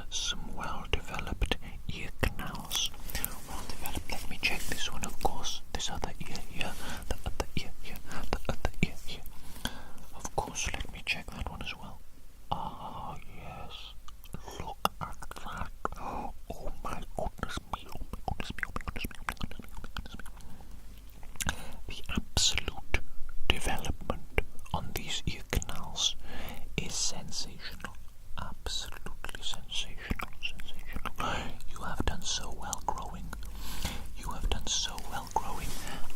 Some well-developed ear canals. Well-developed. Let me check this one, of course. This other ear here. The other ear here. The other ear here. Of course, let me check that one as well. Ah, yes. Look at that. Oh my goodness me. Oh my goodness me. Oh my goodness me. Oh my goodness me. Oh my goodness me. The absolute development on these ear canals is sensational. Absolutely sensational. Sensational. You have done so well growing. You have done so well growing.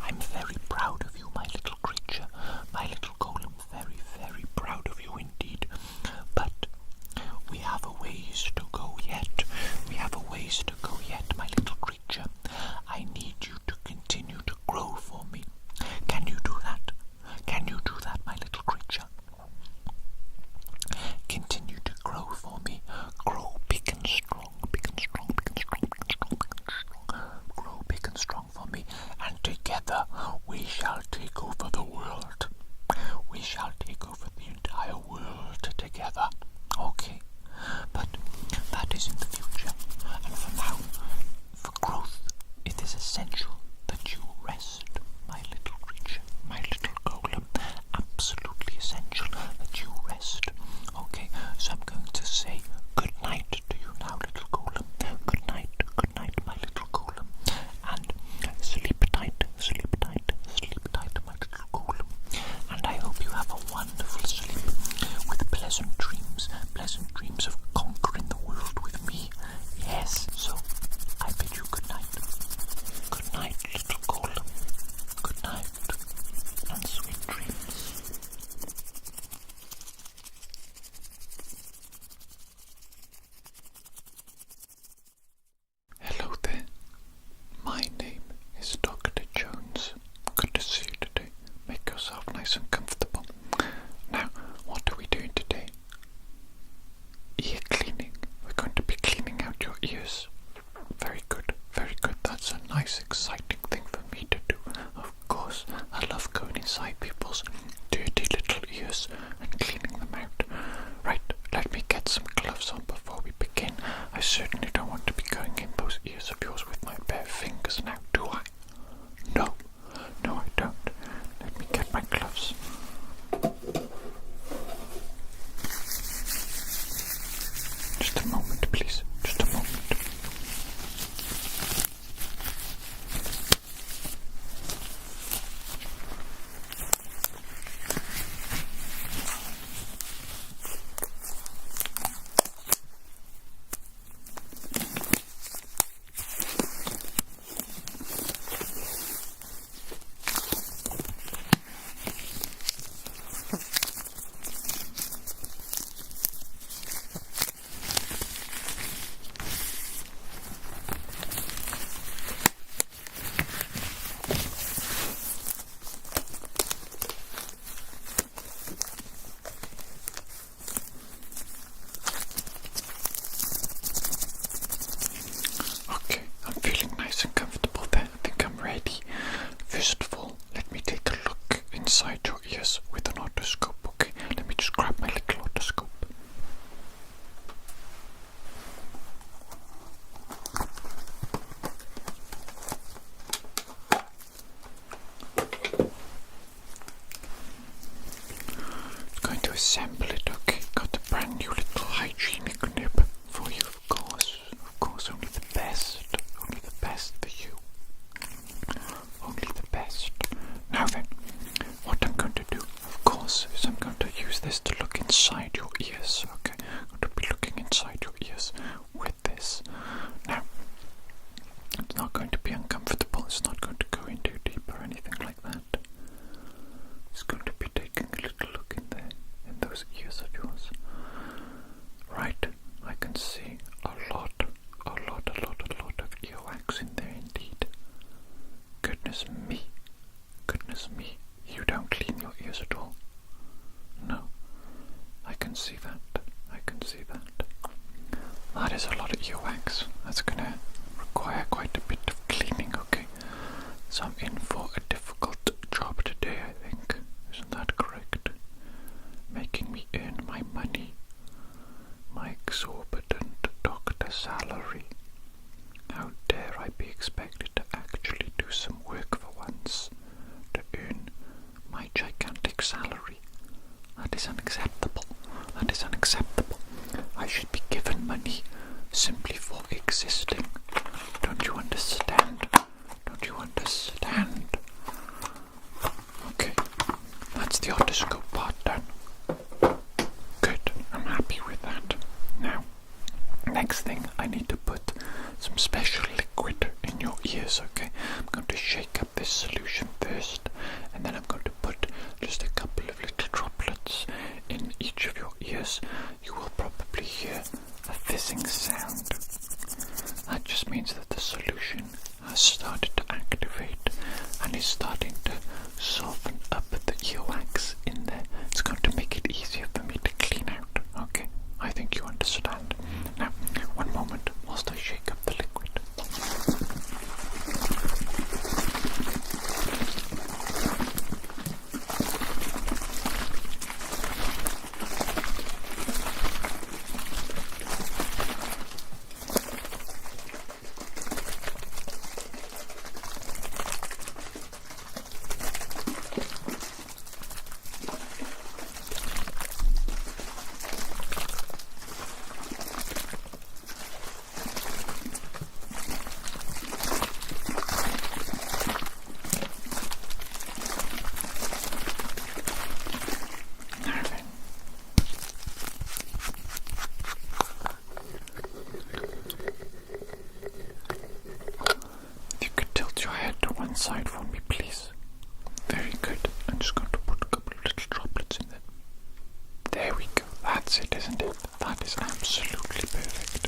I'm very proud of you, my little creature. My little golem. Very, very proud of you indeed. But we have a ways to go yet. We have a ways to go yet, my little creature. I need you to continue to grow for me. Can you do that? Can you do that, my little creature? Continue to grow for me. Grow big and strong, big and strong, big and strong, big and strong, big and strong. Grow big and strong for me, and together we shall take over the world. We shall take over the entire world together. Okay, but that is in the future, and for now, for growth, it is essential that you rest, my little creature, my little golem. Absolutely essential that you rest. Okay, so I'm going to say good night to you now, little golem. Good night, my little golem. And sleep tight, sleep tight, sleep tight, my little golem. And I hope you have a wonderful sleep with pleasant dreams of conquering the world with me. Yes, so I bid you good night. Good night, little golem. Good night, and sweet dreams. assemble it, okay? Got a brand new little hygienic nib for you, of course. Of course, only the best. Only the best for you. Only the best. Now then, what I'm going to do, of course, is I'm going to use this to look inside your ears, okay? I'm going to be looking inside your ears with this. Now, it's not going to be uncomfortable. It's not going to go in too deep or anything like that. It's going to be taking a little look in there, in those ears of yours. Right, I can see a lot of earwax in there indeed. Goodness me, you don't clean your ears at all. No, I can see that. That is a lot of earwax. That's gonna require quite a bit of cleaning, okay? So I'm in for a difficult job today, I think. Isn't that correct? Making me earn my money. My exorbitant doctor salary. How dare I be expected to actually do some work for once to earn my gigantic salary? That is unacceptable. I should be given money simply for existing. Don't you understand? Okay, that's the otoscope part done. Good, I'm happy with that. Now, next thing, I need to put some special liquid in your ears, okay? I'm going to shake up this solution first, and then I'm going to put just a couple of little droplets in each of your ears. You will probably hear a fizzing sound. That just means that the solution has started to activate and is starting to soften up the earwax in there. It's going to make it easier for me to clean out, okay? I think you understand. Now, one moment whilst I shake up the liquid. Side for me, please. Very good. I'm just going to put a couple of little droplets in there. There we go. That's it, isn't it? That is absolutely perfect.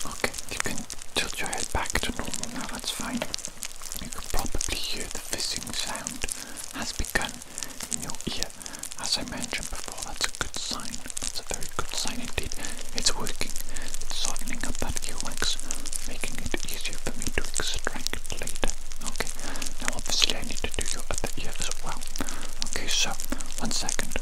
Okay, you can tilt your head back to normal now. That's fine. You can probably hear the fizzing sound has begun in your ear. As I mentioned before, that's a good sign. That's a very good sign indeed. It's working. It's softening up that earwax, making it easier for me to extract later. Okay, now obviously I need to do your other ear as well. Okay, so, 1 second.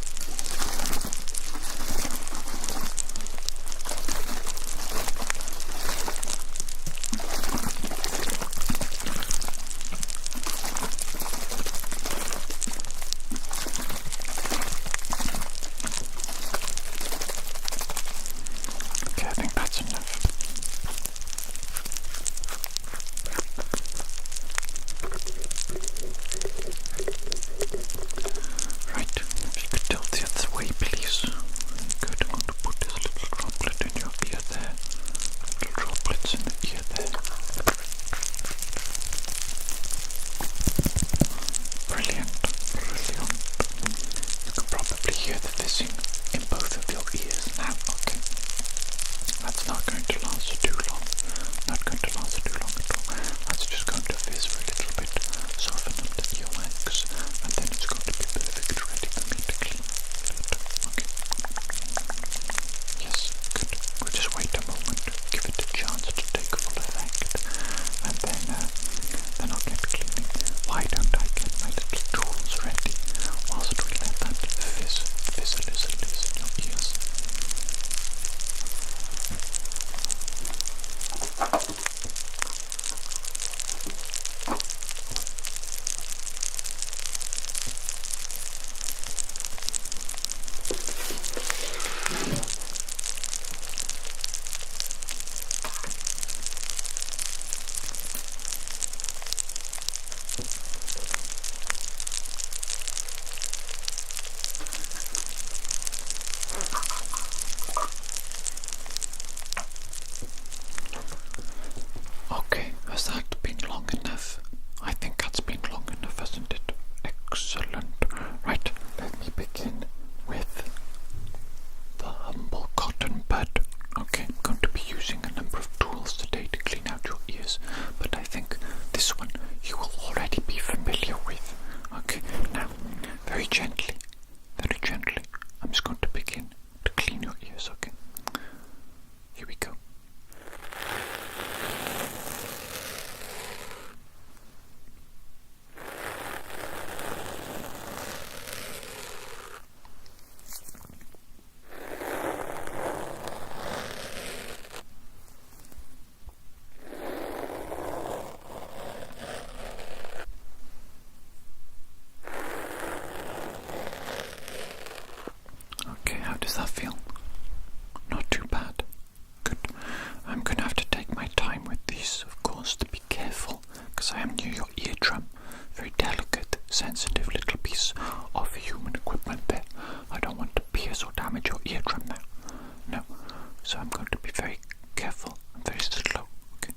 Excellent. Right, let me begin with the humble cotton bud. Okay, I'm going to be using a number of tools today to clean out your ears, but I think this one you will already be familiar with. Okay, now, very gently, I'm just going to begin to clean your ears, okay? Here we go. Okay, how does that feel? Not too bad. Good. I'm going to have to take my time with these, of course, to be careful, because I am near your eardrum. Very delicate, sensitive little piece of human equipment there. I don't want to pierce or damage your eardrum now. No. So I'm going to be very careful and very slow. Okay.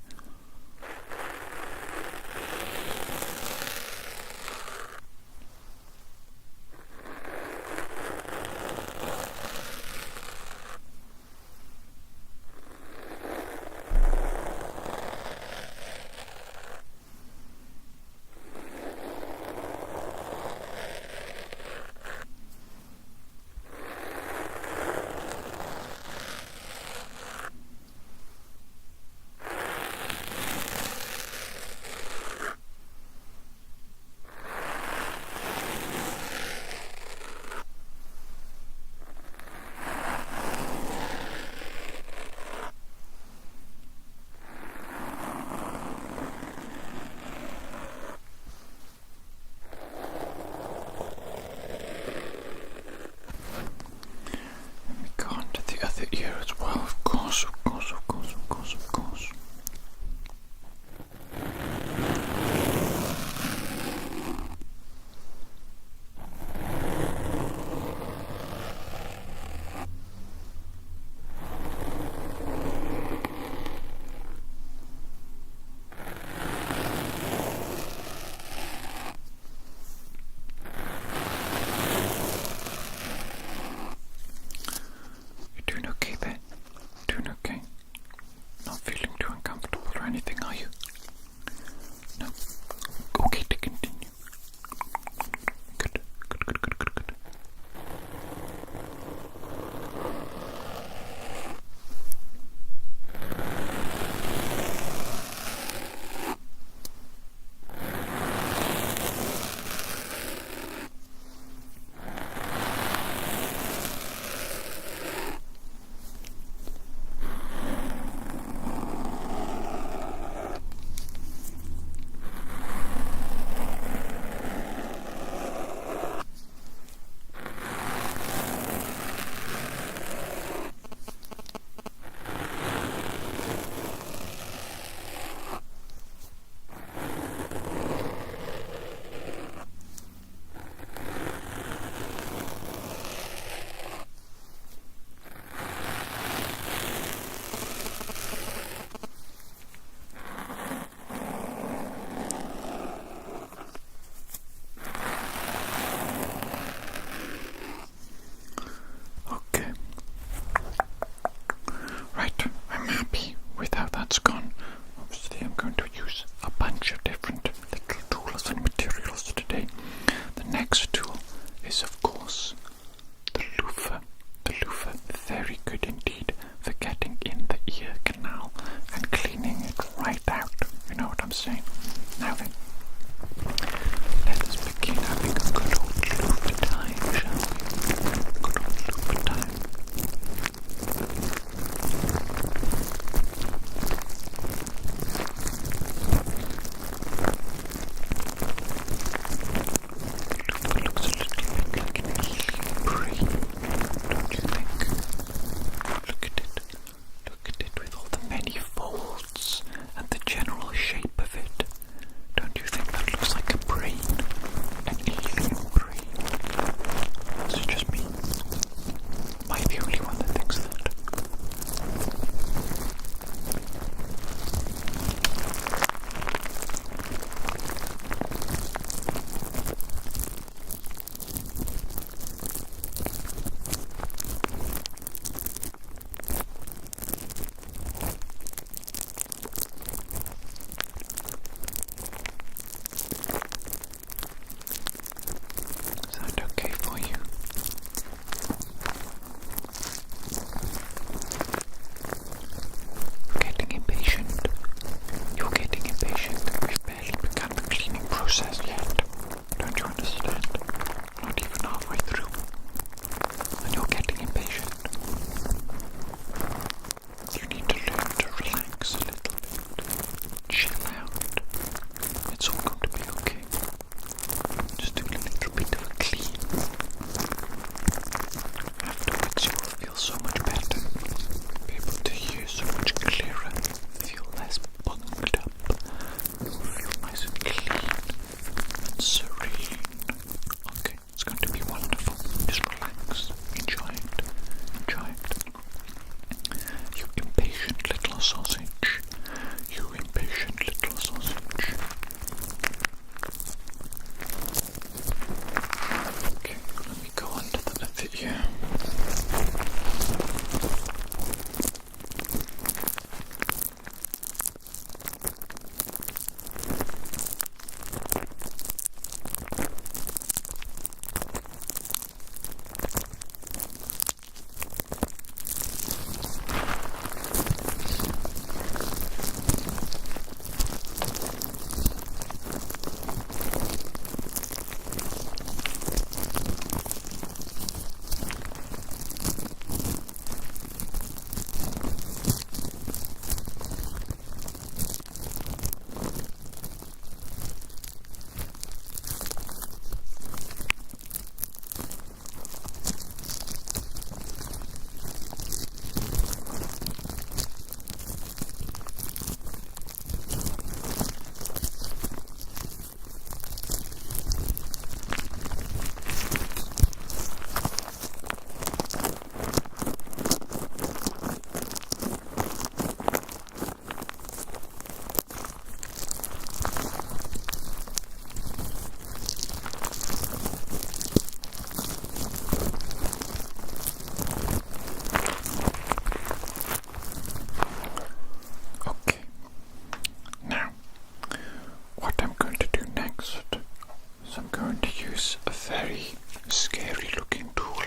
going to use a very scary looking tool.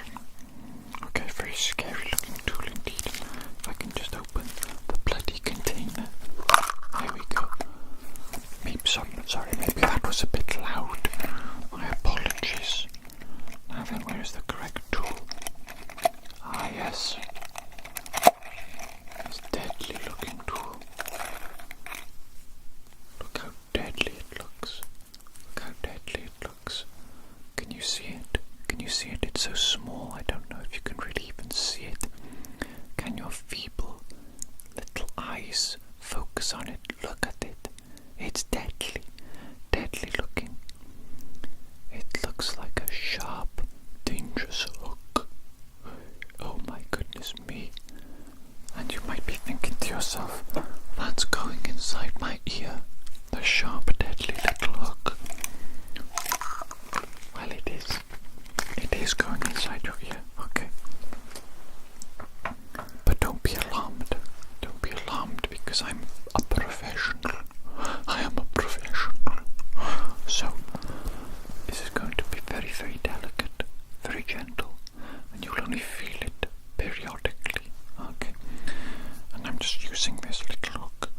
Okay, very scary looking tool indeed. If I can just open the bloody container. There we go. Maybe, sorry, maybe that was a bit loud. My apologies. Now then, where's the correct tool? Ah, yes. This deadly looking tool. Look how deadly it looks. Look how deadly it looks. Can you see it? Can you see it? It's so small, I don't know if you can really even see it. Can your feeble little eyes focus on it? Look at it. It's deadly. Deadly looking. It looks like a sharp, dangerous hook. Oh my goodness me. And you might be thinking to yourself, that's going inside my ear. The sharp, deadly little hook. Well, it is. It is going inside your ear, okay. But don't be alarmed. Don't be alarmed because I'm a professional. I am a professional. So, this is going to be very, very delicate, very gentle, and you'll only feel it periodically, okay. And I'm just using this little hook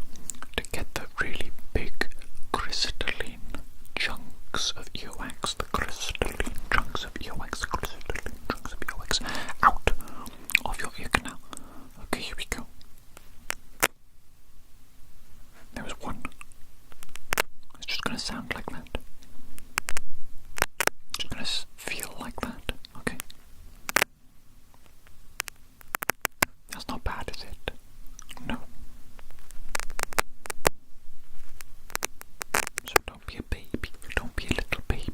to get the really big crystalline chunks of earwax, the crystalline chunks of earwax, out of your ear canal. Okay, here we go. There was one. It's just going to sound like that. It's just going to feel like that, okay? That's not bad, is it? No. So don't be a baby. Don't be a little baby.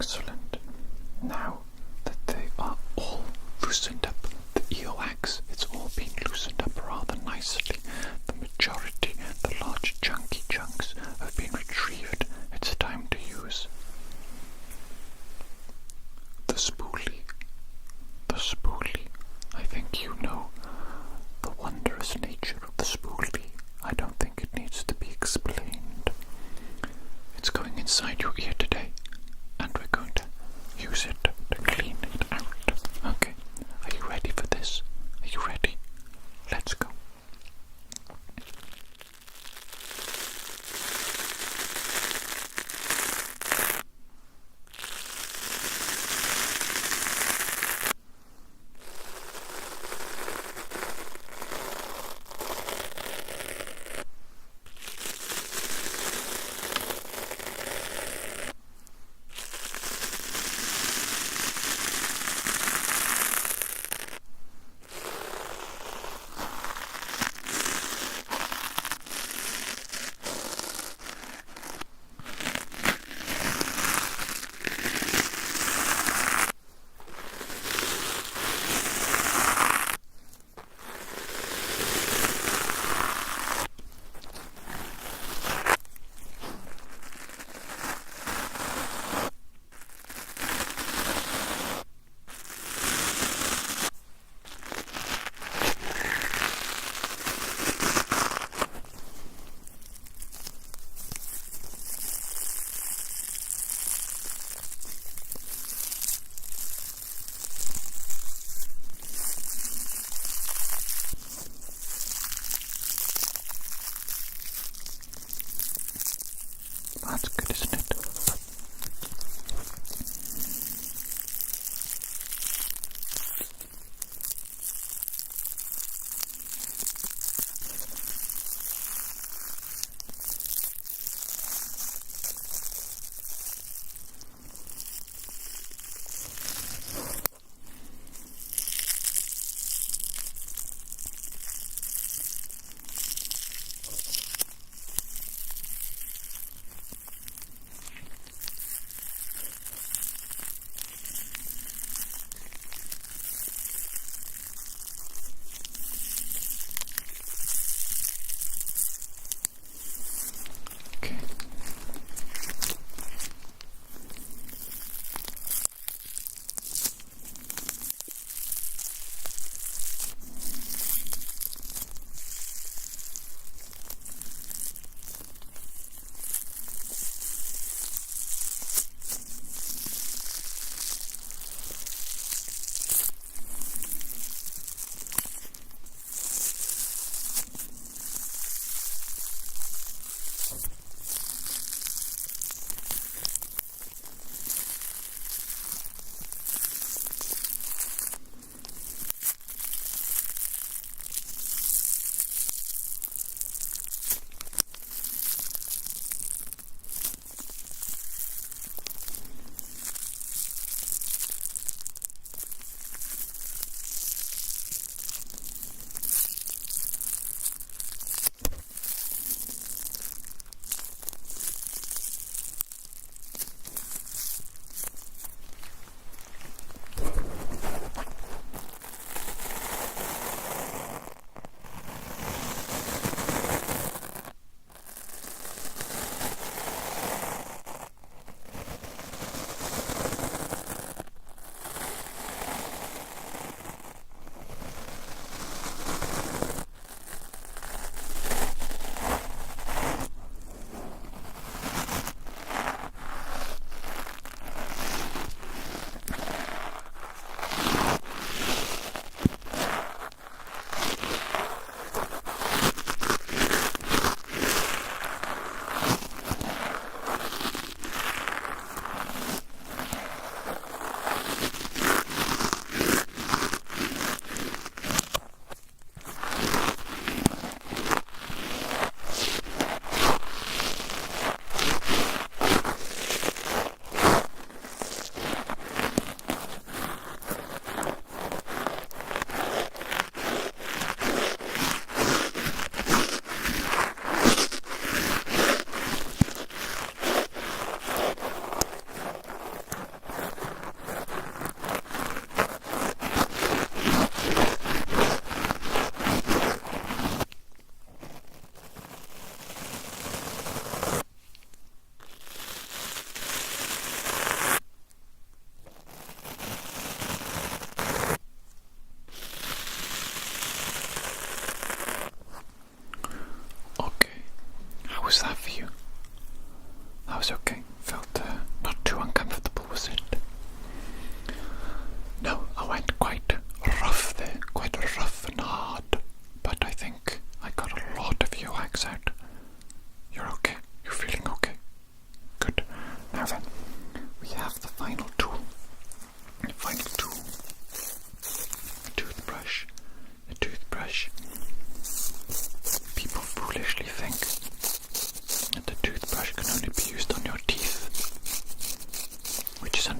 Excellent. Now that they are all loosened up, the earwax, it's all been loosened up rather nicely. The majority, the large chunky chunks, have been retrieved. It's time to use the spoolie. The spoolie. I think you know the wondrous nature of the spoolie. I don't think it needs to be explained. It's going inside your ear today, and we're going to use it to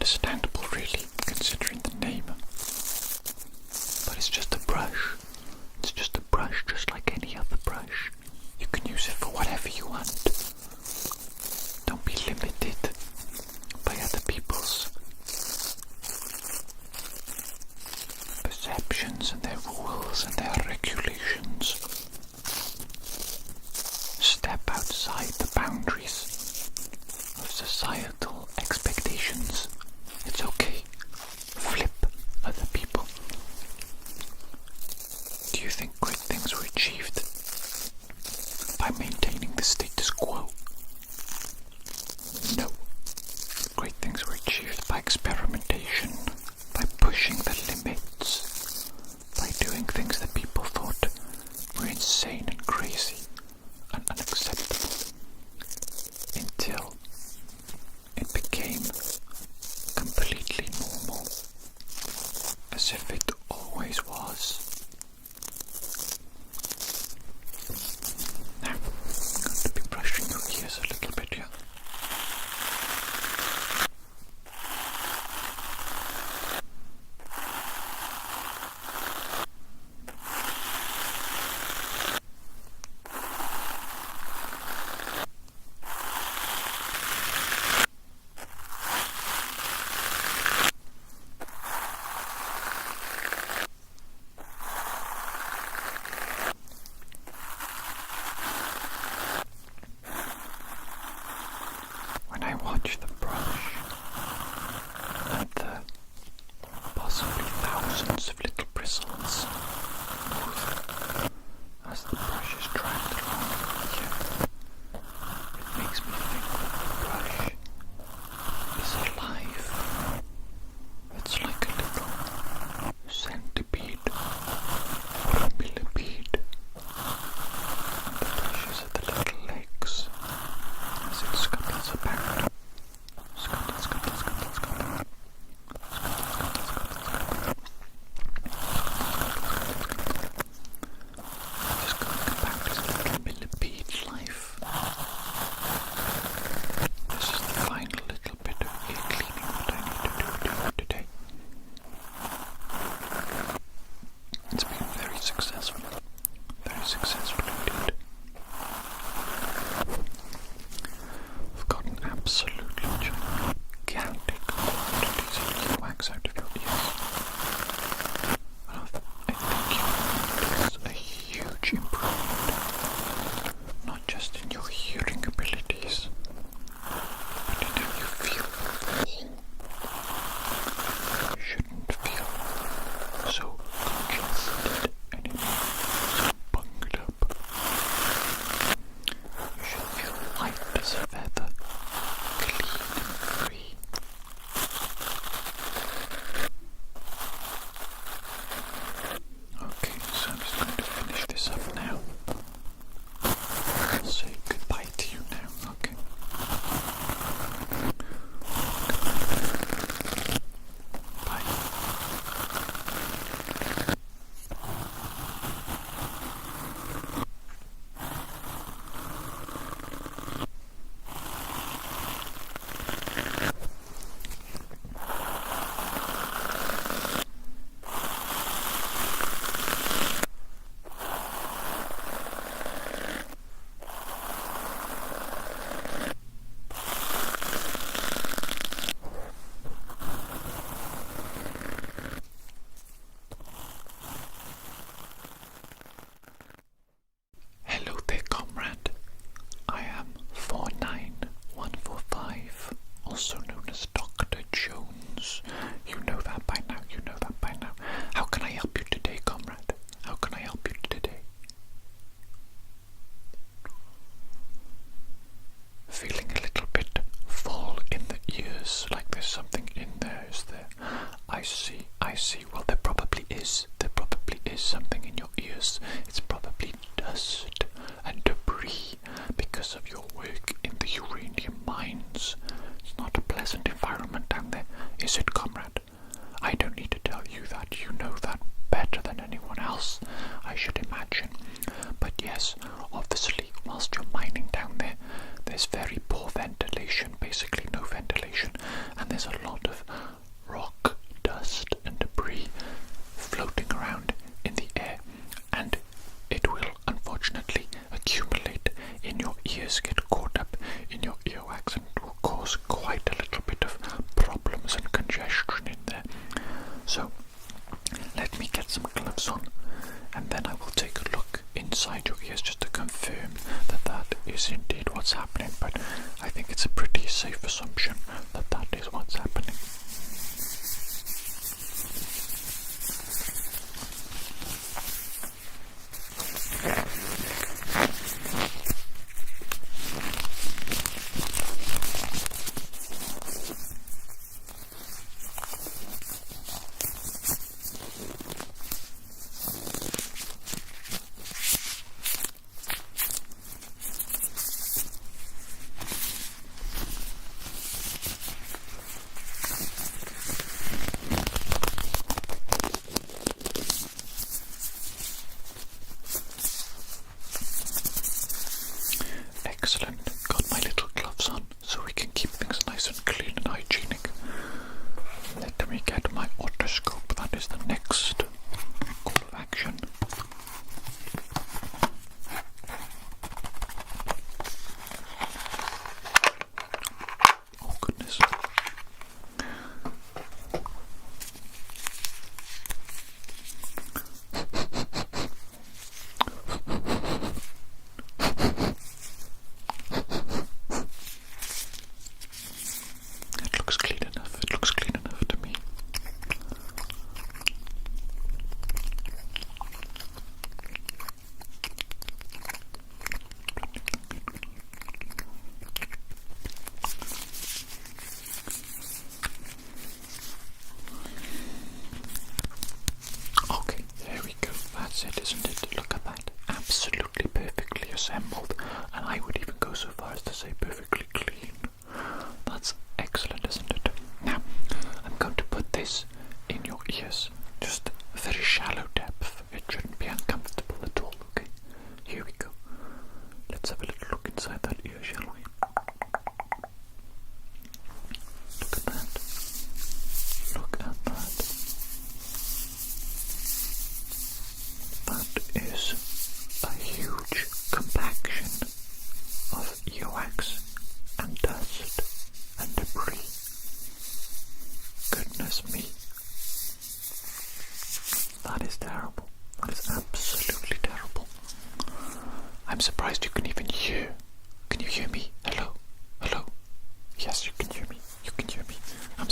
understandable, really, considering the name. But it's just a brush. It's just a brush, just like any other brush. You can use it for whatever you want. Don't be limited by other people's perceptions and their rules and their regulations. Step outside the boundaries of societal expectations. It's okay. Flip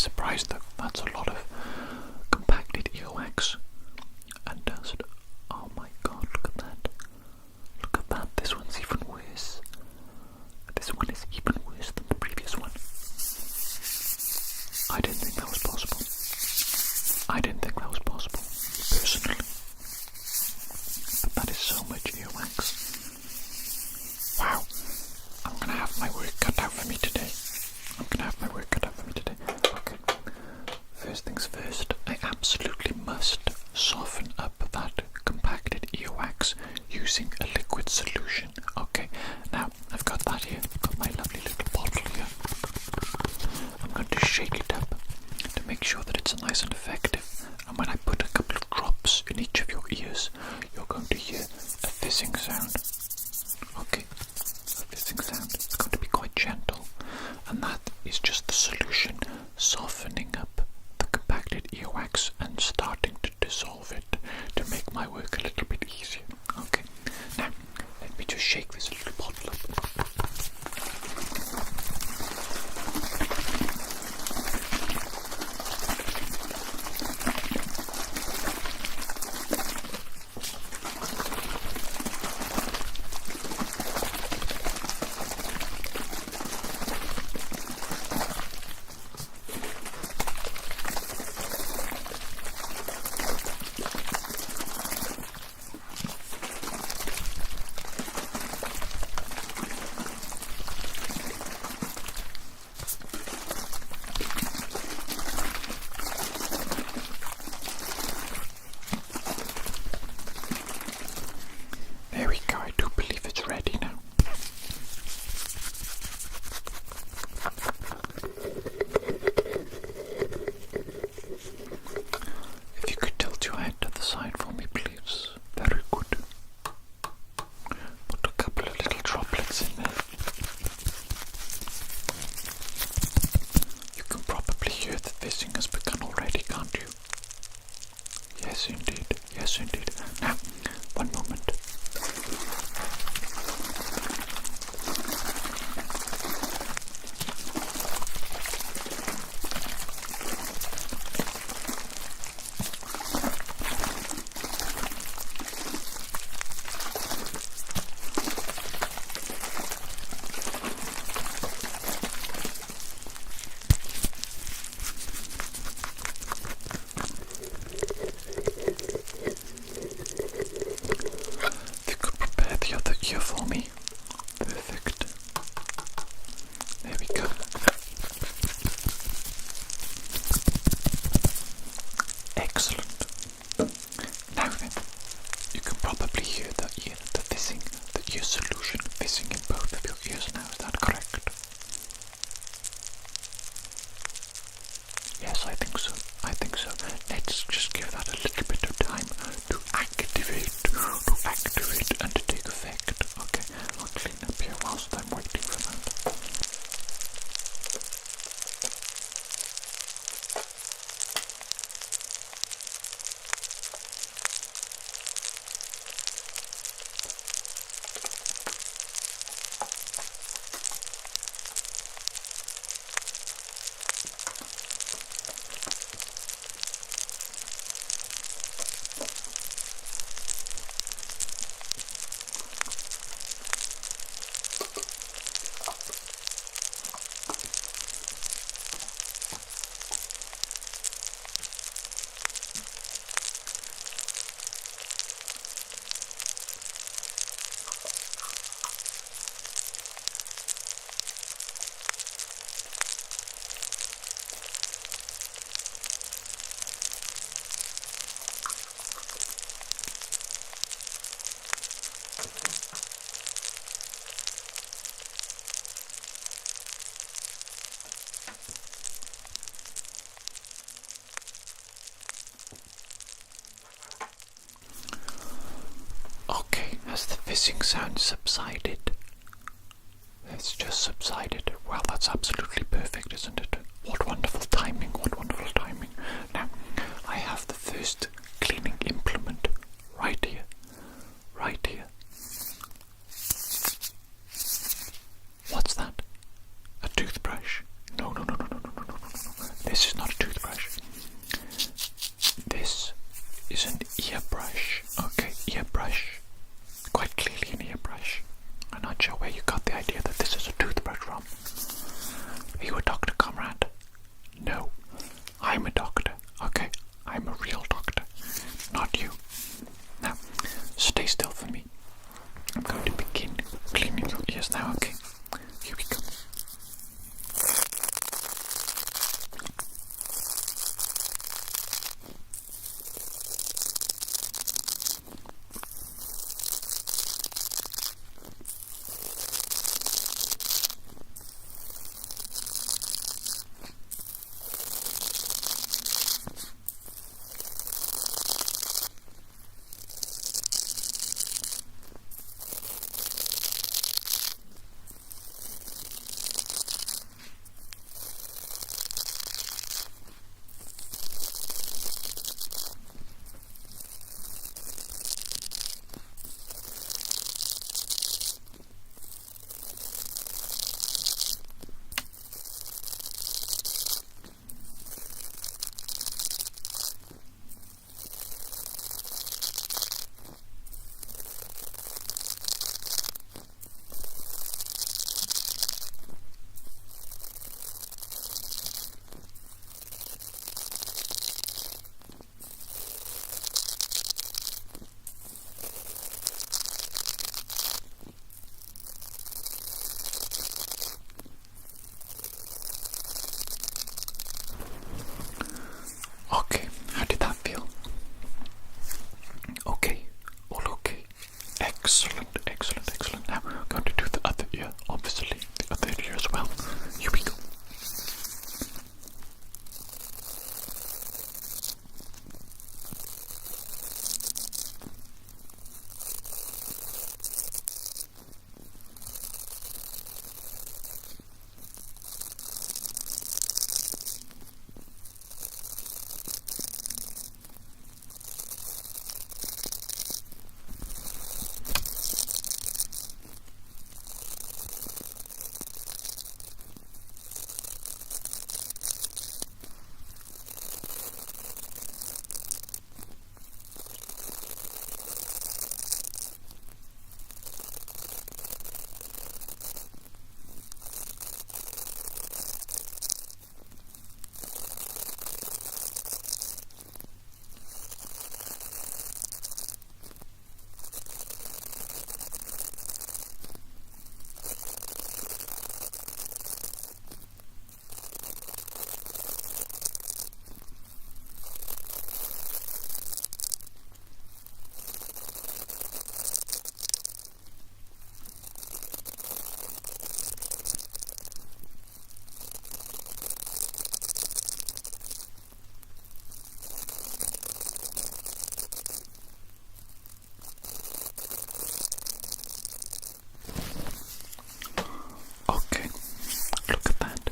surprised though. That's a lot of compacted earwax. And does it? Oh my god, look at that. Look at that. This one's even worse. This one is even worse than the previous one. I didn't think that was possible. Personally. But that is so much earwax. Wow. I'm gonna have my work cut out for me today. Okay. First things first, I absolutely must soften up that compacted earwax using a liquid solution. Okay, now I've got that here. I've got my lovely little bottle here. I'm going to shake it up to make sure that it's nice and effective. And when I put a couple of drops in each of your ears, you're going to hear a fizzing sound. Okay, a fizzing sound. It's going to be quite gentle. And that is just the solution softening up the compacted earwax and starting to dissolve it to make my work a little bit easier. Okay, now let me just shake this little bottle up. There we go, I do believe it's ready now. If you could tilt your head to the side for me, please. Very good. Put a couple of little droplets in there. You can probably hear the fizzing has begun already, can't you? Yes, indeed. Yes, indeed. Now, one moment. For me. Perfect. There we go. Excellent. Now then, you can probably hear the fizzing, the ear solution fizzing in both of your ears now, is that correct? Yes, I think so. Let's just give that a little bit of time to activate and to take effect. Okay, I'll clean up here whilst I'm waiting for that. Has the fizzing sound subsided? It's just subsided. Well, that's absolutely perfect, isn't it? What wonderful timing, what wonderful timing. Now, I have the first cleaning implement right here. Right here. What's that? A toothbrush? No. this is not a toothbrush. This is an ear brush. Okay, ear brush. Quite clearly an ear brush. I'm not sure where you got the idea that this is a toothbrush from. Are you a doctor, comrade? No, I'm a doctor. Okay, I'm a real doctor, not you. Now, stay still for me. I'm going to begin cleaning your ears now, okay? Here we go. Okay, how did that feel? Okay, all okay. Excellent, excellent, excellent. Now I'm going to do the other ear, obviously, the other ear as well. Here we go. Okay, look at that.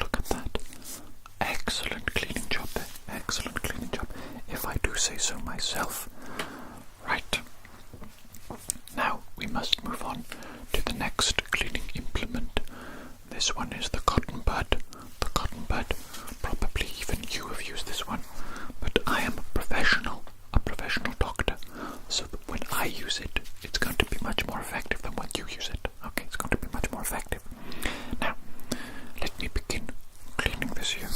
Look at that. Excellent cleaning job there. Excellent cleaning job, if I do say so myself. Right. Now we must move on to the next cleaning implement. This one is the cotton bud. The cotton bud. Probably even you have used this one. But I am a professional doctor. So that when I use it, it's going to be much more effective than when you use it. Okay, it's going to be much more effective. Now, let me begin cleaning this here.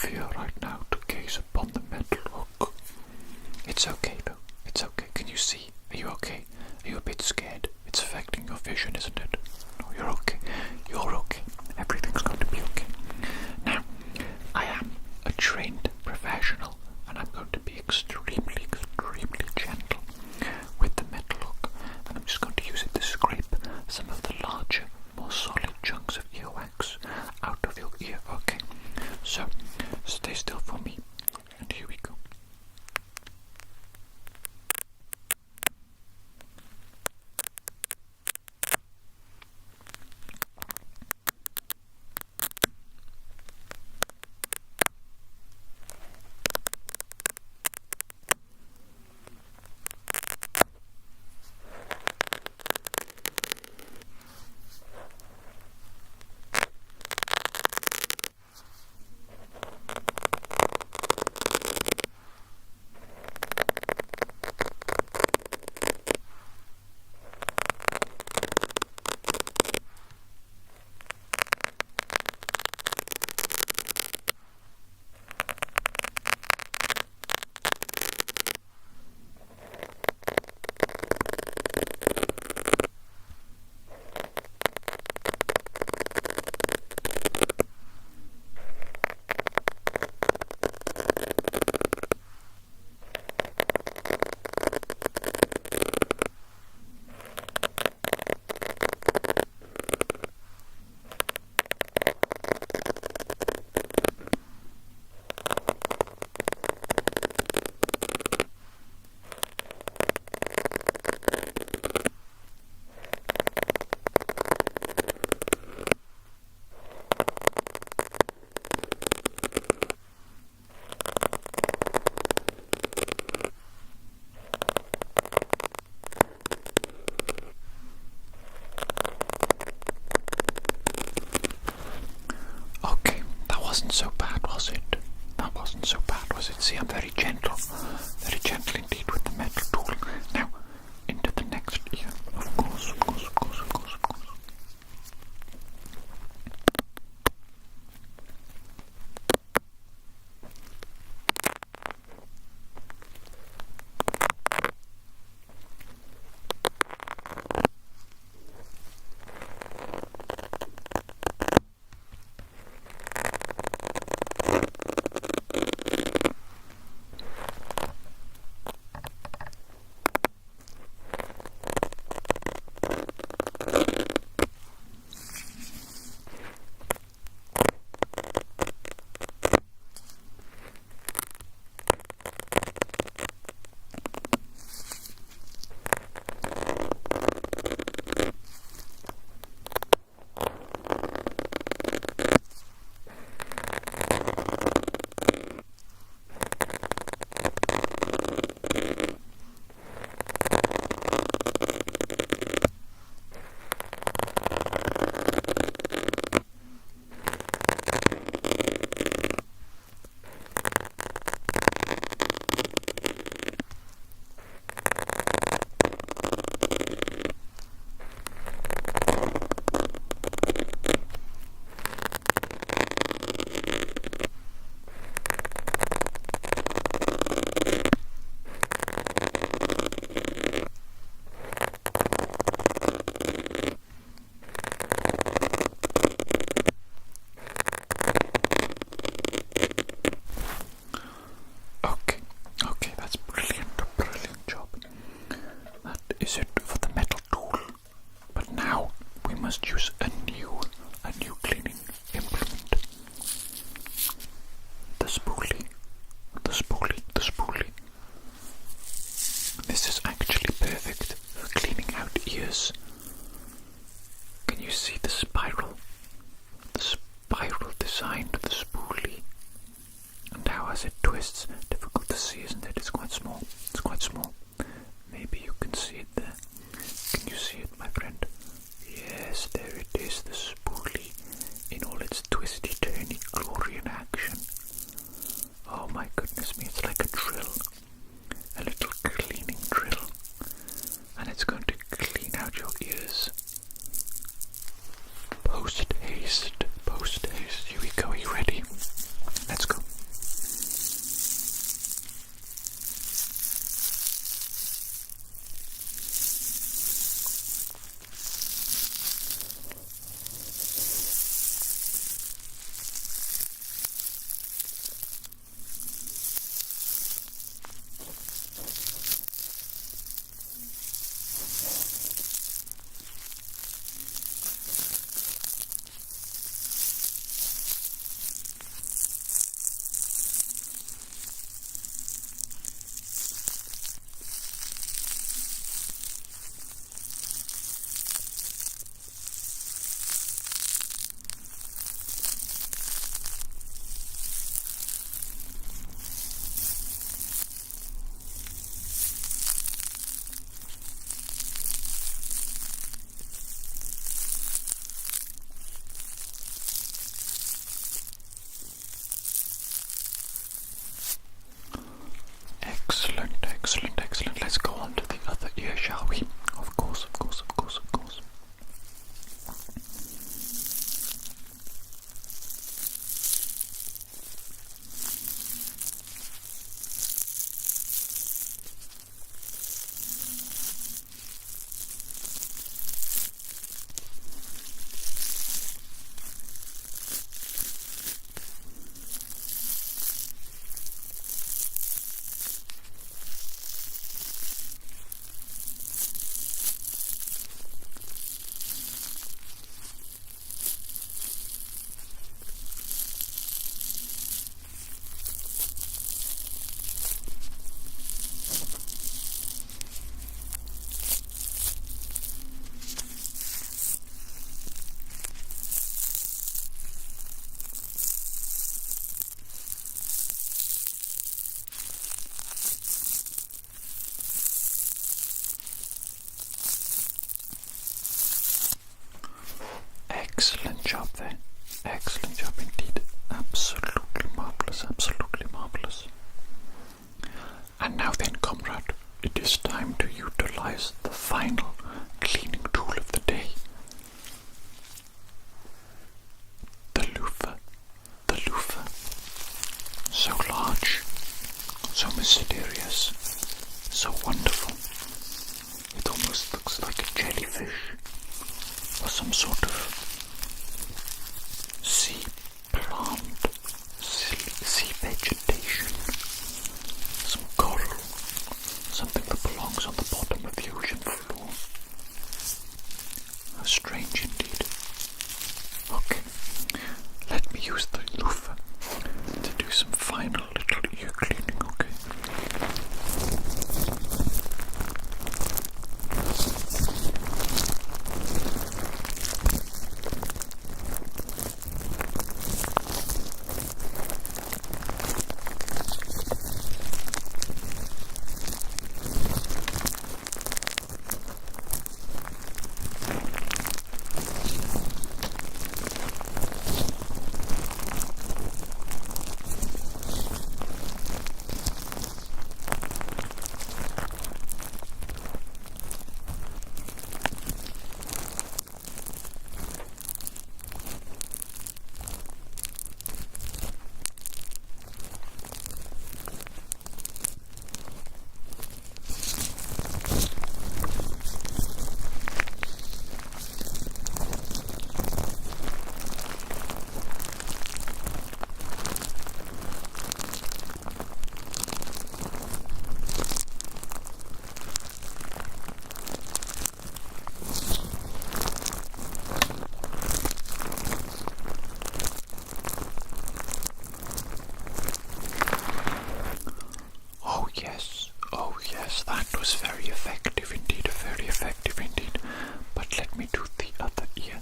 fear right now to gaze upon the metal hook. It's okay though. It's okay. Can you see? Are you okay? Are you a bit scared? It's affecting your vision, isn't it? No, you're okay. You're okay. Everything's going to be okay. Now, I am a trained professional, and I'm going to be extremely, extremely gentle with the metal hook, and I'm just going to use it to scrape some of the larger, more solid chunks of earwax out of your ear. Okay, so stay still for me, and here we go. Wasn't so bad, was it? That wasn't so bad, was it? See, I'm very gentle indeed with the metal tool. Now, into the next ear, of course. Must use a new cleaning implement. The spoolie. This is actually perfect for cleaning out ears. Can you see the spiral? The spiral design of the spoolie. And how as it twists, difficult to see, isn't it? It's quite small. Maybe you can see it there. Can you see it, my friend? Yes, there it is, the spoolie in all its twisty, turny glory in action. Oh my goodness me, it's like a drill, a little cleaning drill, and it's going to clean out your ears. Post haste, here we go, are you ready? Let's go. Excellent job indeed. Absolutely marvelous, absolutely marvelous. And now then, comrade, it is time to utilize the final cleaning tool of the day. The loofah. The loofah. So large, so mysterious, so wonderful. It almost looks like a jellyfish or some sort of sea plant, sea vegetation, some coral, something that belongs on the bottom of the ocean floor. How strange indeed. Okay, let me use the loofah to do some final little ear cleaning, okay? That was very effective indeed, very effective indeed. But let me do the other ear.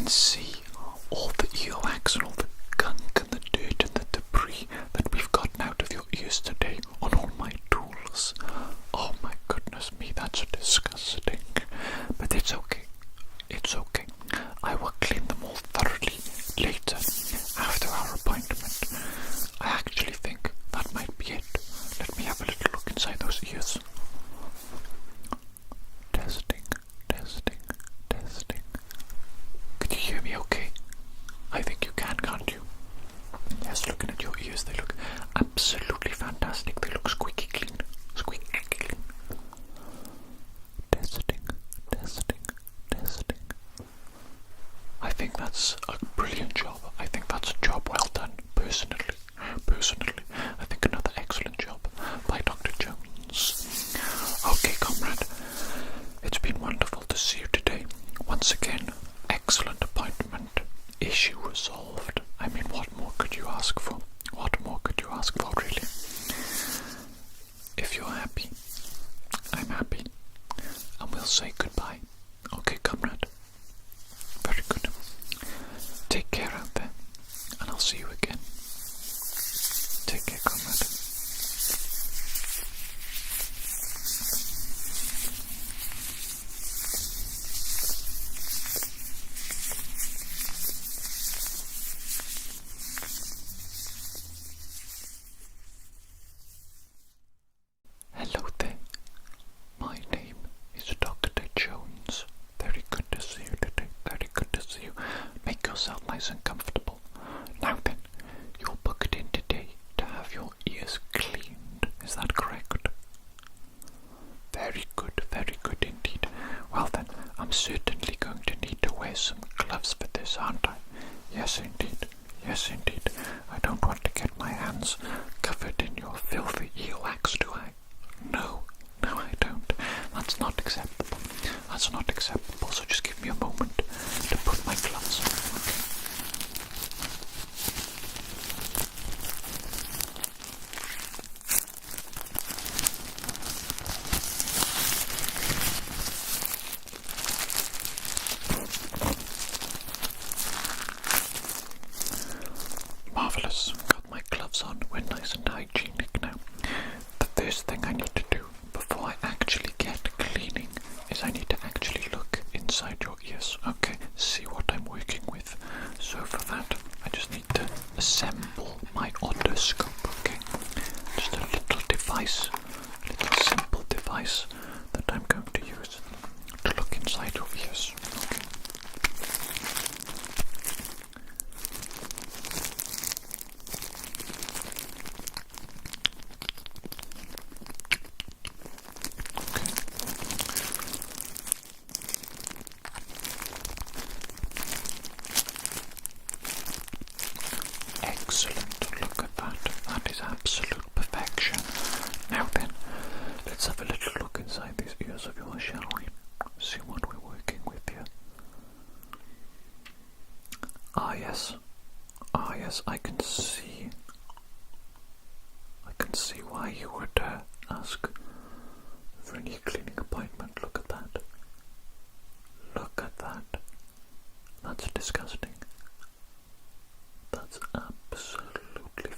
See all the earwax and all the gunk and the dirt and the debris that we've gotten out of your ears today on all my tools. Oh my goodness me, that's disgusting. But it's okay. It's okay. I will clean them all thoroughly later after our appointment. I actually think that might be it. Let me have a little look inside those ears. Testing, testing, testing. Can you hear me okay? I think you can, can't you? Yes, looking at your ears, they look absolutely fantastic. They look squeaky clean. Squeaky clean. Testing, testing, testing. I think that's a brilliant job. I think that's a job well done, personally. Personally, I think another excellent job by Dr. Jones. Okay, comrade. It's been wonderful to see you today. Once again, excellent appointment. Issue resolved. I mean, what more could you ask for? What more could you ask for, really? If you're happy, I'm happy. And we'll say goodbye. Okay, comrade? Very good. Take care out there, and I'll see you again. Take care, comrade. I'm certainly going to need to wear some gloves for this, aren't I? Yes, indeed. Yes, indeed. I don't want to get my hands covered in your filthy earwax, do I? No, I don't. That's not acceptable. That's not acceptable, so just give me a moment to put my gloves on, okay? Marvellous. Got my gloves on. We're nice and hygienic now. The first thing I need to do before I actually get cleaning is I need to actually look inside your ears, okay? See what I'm working with. So for that, I just need to assemble my otoscope, okay? Just a little device, little simple device that I'm going to use to look inside your ears, okay? Excellent, look at that. That is absolute perfection. Now then, let's have a little look inside these ears of yours, shall we? See what we're working with here. Ah yes, I can see. I can see why you would ask for an ear cleaning appointment. Look at that. Look at that. That's disgusting. That's absolutely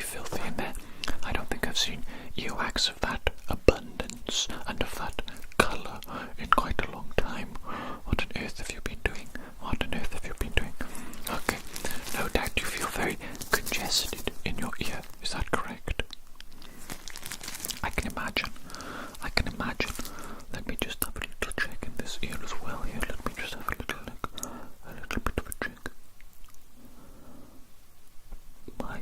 filthy in there. I don't think I've seen earwax of that abundance and of that colour in quite a long time. What on earth have you been doing? What on earth have you been doing? Okay, no doubt you feel very congested in your ear, is that correct? I can imagine. Let me just have a little check in this ear as well here. Let me just have a little look. A little bit of a check. My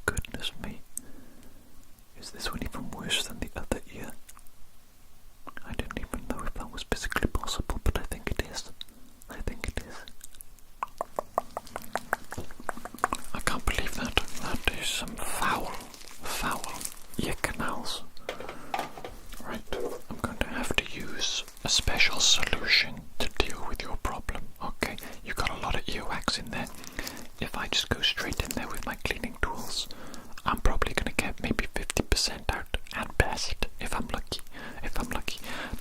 goodness me. Is this one even worse than the other ear? I didn't even know if that was physically possible, but I think it is. I can't believe that. That is some foul ear canals. Right, I'm going to have to use a special solution to deal with your problem. Okay, you've got a lot of earwax in there. If I just go straight in there with my cleaning tools, I'm probably going to get maybe 50% out at best, if I'm lucky.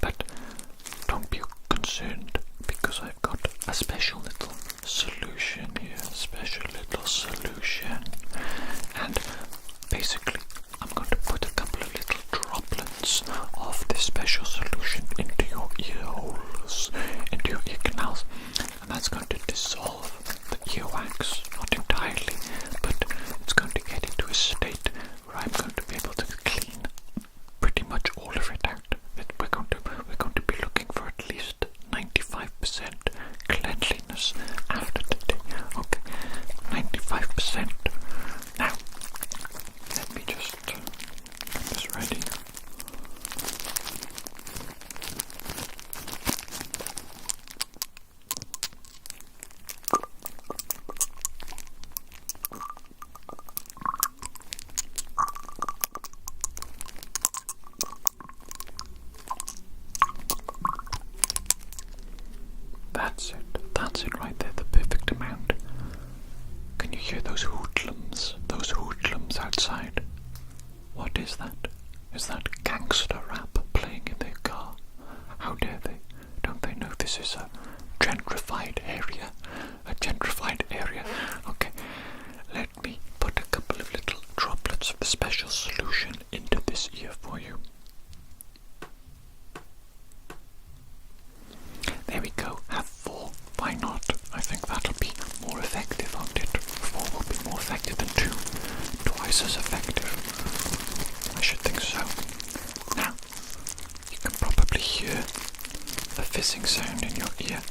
But don't be concerned, because I've got a special little solution here, and basically I'm going to put a couple of little droplets of this special solution into your ear holes, into your ear canals, and that's going to dissolve the earwax, not entirely, but it's going to get into a state where I'm going to be able to clean pretty much all of it out. We're going to be looking for at least 95% cleanliness after today. Okay, 95%. Now, let me just get this ready. That's it right there, the perfect amount. Can you hear those hoodlums outside? What is that? Is that gangster rap playing in their car? How dare they? Don't they know this is a gentrified area? Okay, let me put a couple of little droplets of the special solution into this ear for you. There we go, have 4. Why not? I think that'll be more effective, won't it? 4 will be more effective than 2. Twice as effective. I should think so. Now, you can probably hear the fizzing sound in your ear.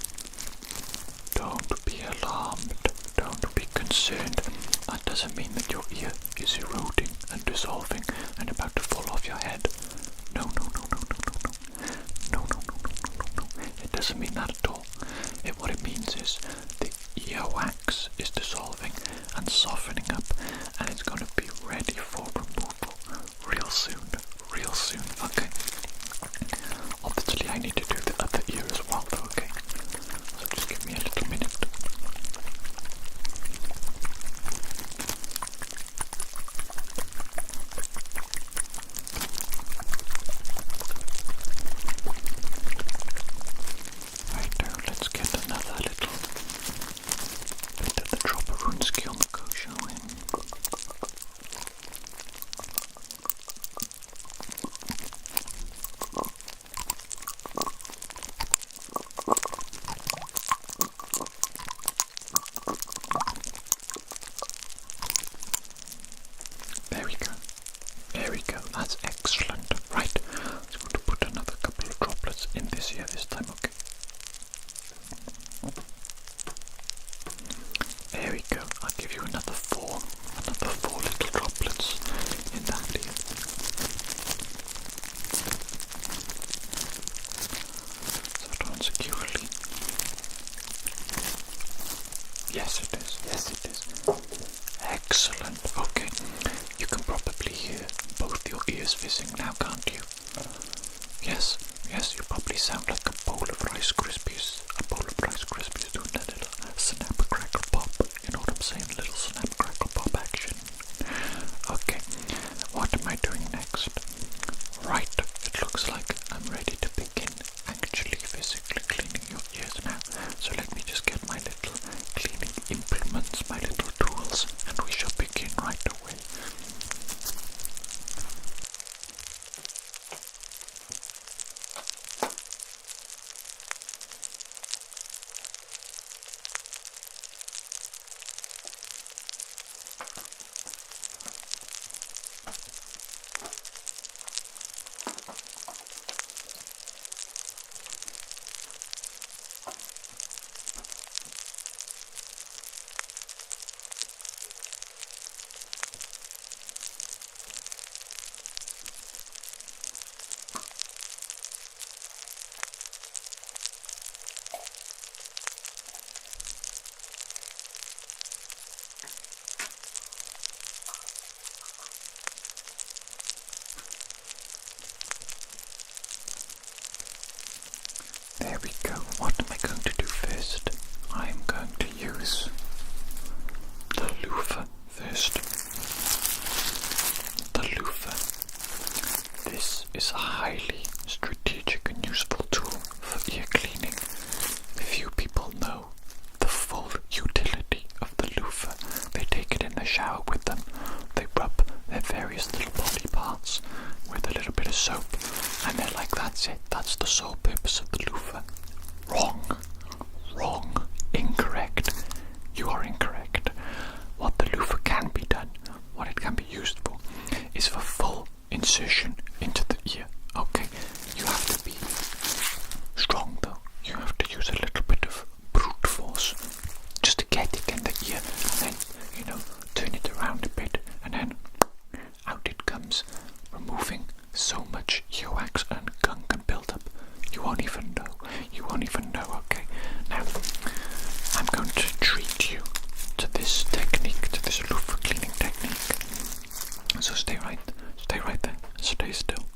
Don't be alarmed. Don't be concerned. That doesn't mean that your ear is eroding and dissolving and about to fall off your head. No. ears fizzing now, can't you? Yes, you probably sound like a bowl of Rice Krispies. A bowl of Rice Krispies doing a little snap, crackle, pop. You know what I'm saying? A little snap, crackle, pop action. Okay, what am I doing next? Right, it looks like I'm ready to begin actually physically cleaning your ears now. So let me just get my little cleaning implements, my little tools, and we shall begin right away. There we go. What am I going to do first? I'm going to use the loofah first. The loofah. This is a highly strategic and useful tool for ear cleaning. Few people know the full utility of the loofah. They take it in the shower with them. They rub their various little body parts with a little bit of soap, and they're like, that's it. That's the sole purpose of the loofah. Wrong, incorrect. You are incorrect. What the loofah can be done, what it can be used for, is for full insertion into the ear. Okay, you have to be strong though. You have to use a little bit of brute force just to get it in the ear, and then, turn it around a bit, and then out it comes, removing so much earwax and gunk and build up. You won't even know. Okay, now I'm going to treat you to this technique, to this loofah cleaning technique. So stay right there. Stay still.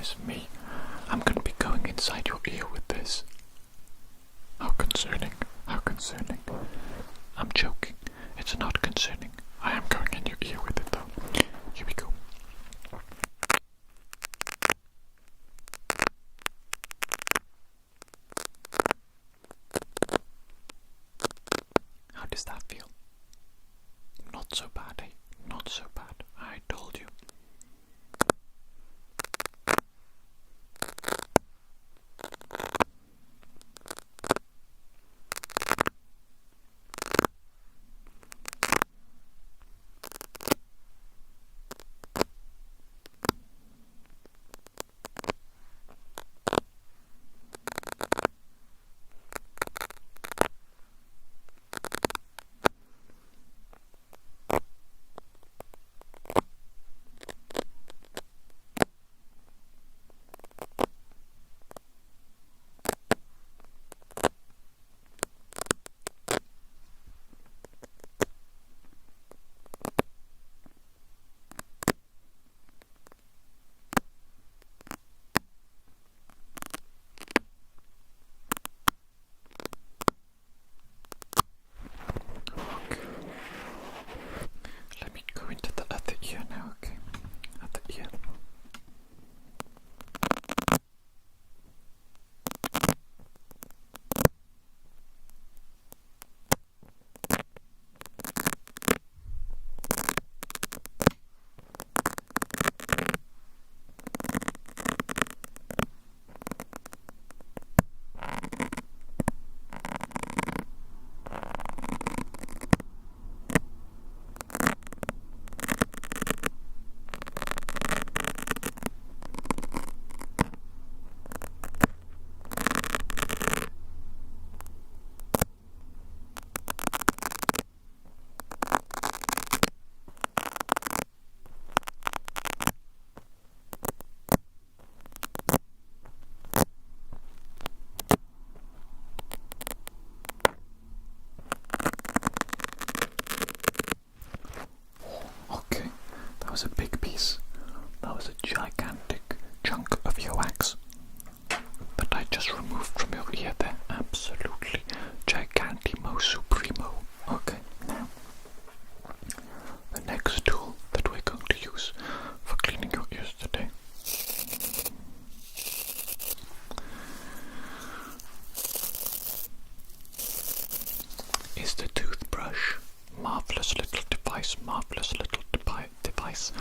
goodness me. I'm gonna be going inside your ear with this. How concerning. How concerning. I'm joking. It's not concerning. I am going in your ear with it though. Here we go. How does that feel? Not so bad, eh? Not so bad. I told you. Let me go into the other ear now, okay? Other ear. Okay, that was a big piece. That was a gigantic chunk of earwax that I just removed from your ear there. Absolutely gigantimo supremo. Okay, now the next tool that we're going to use for cleaning your ears today is the toothbrush. Marvelous little device,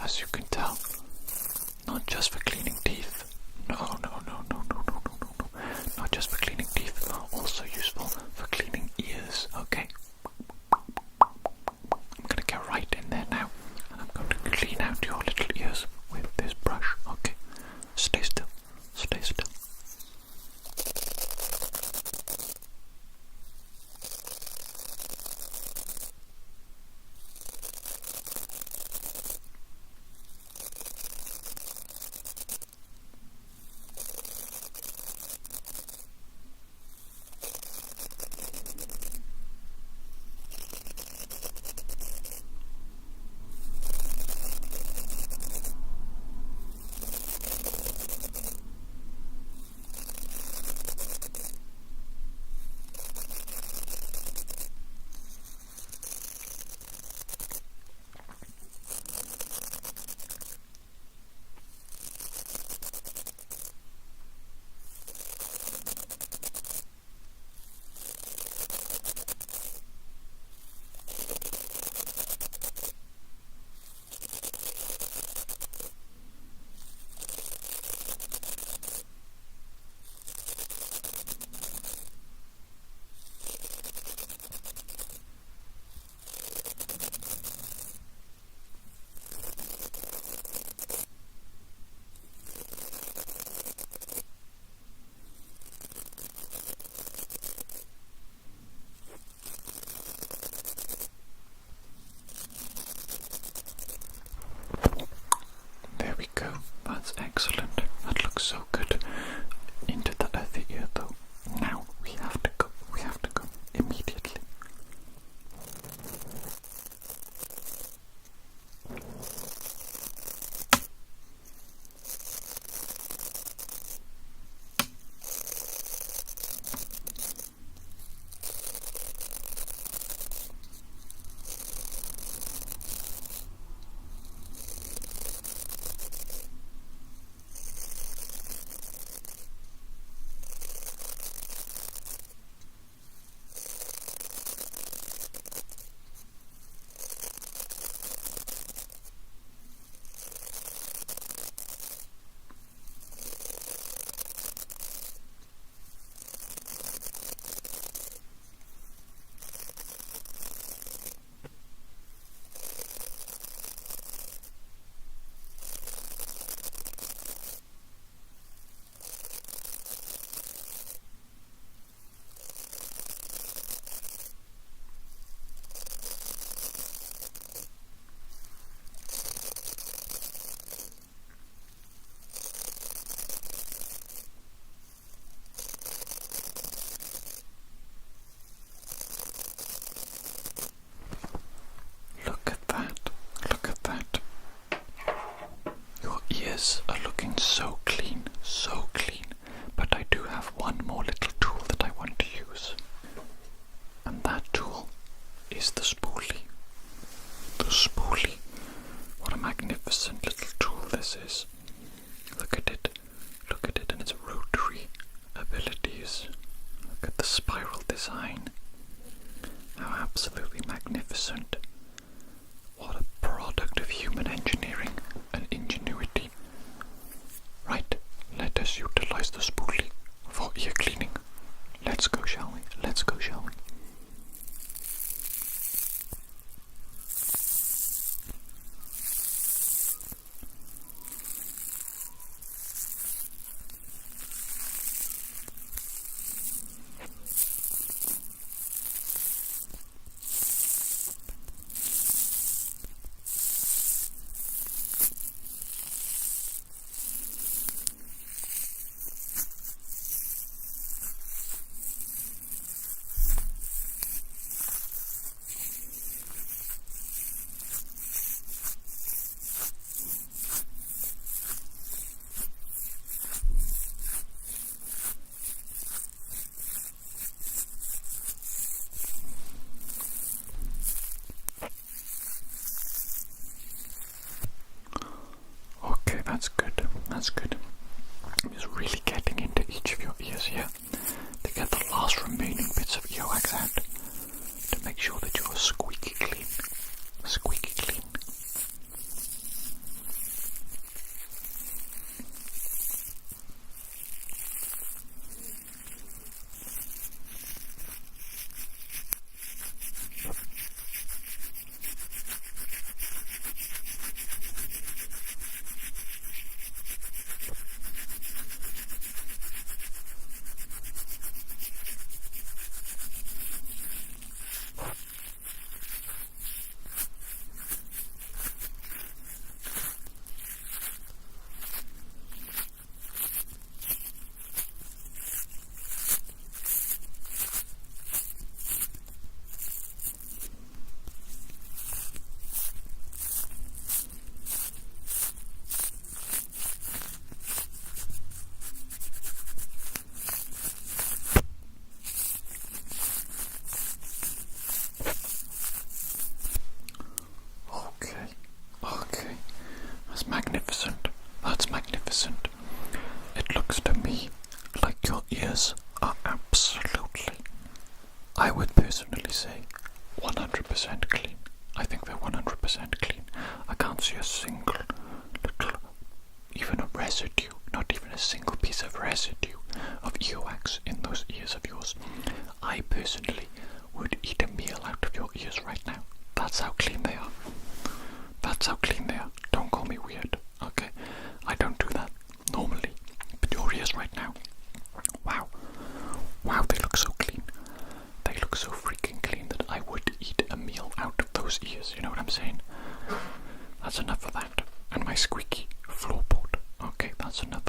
as you can tell. Not just for cleaning teeth. No. Not just for cleaning teeth, also useful for cleaning ears, okay? I'm gonna get right in there now, and I'm going to clean out your little ears with this brush, okay? Stay still, stay still. That's excellent. That looks so good. Into the other ear though. Now we have to go. We have to go immediately. ears are looking so clean, so clean. But I do have one more little tool that I want to use. And that tool is the spoolie. The spoolie. What a magnificent little tool this is. Look at it. Look at it and its rotary abilities. Look at the spiral design. How absolutely magnificent. What a product of human engineering and ingenuity. Right, let us utilize the spoolie for ear cleaning. Let's go, shall we? Let's go, shall we? That's good, that's good. I'm just really getting into each of your ears here to get the last remaining bits of earwax out to make sure that you're squeaky clean. Squeaky clean. Magnificent. That's magnificent. It looks to me like your ears are absolutely, I would personally say, 100% clean. I think they're 100% clean. I can't see a single little, even a residue, not even a single piece of residue of earwax in those ears of yours. I personally would eat a meal out of your ears right now. That's how clean they are. That's how clean they are. Don't call me weird, okay? I don't do that normally. But your ears right now, wow. Wow, they look so clean. They look so freaking clean that I would eat a meal out of those ears, you know what I'm saying? That's enough of that. And my squeaky floorboard. Okay, that's enough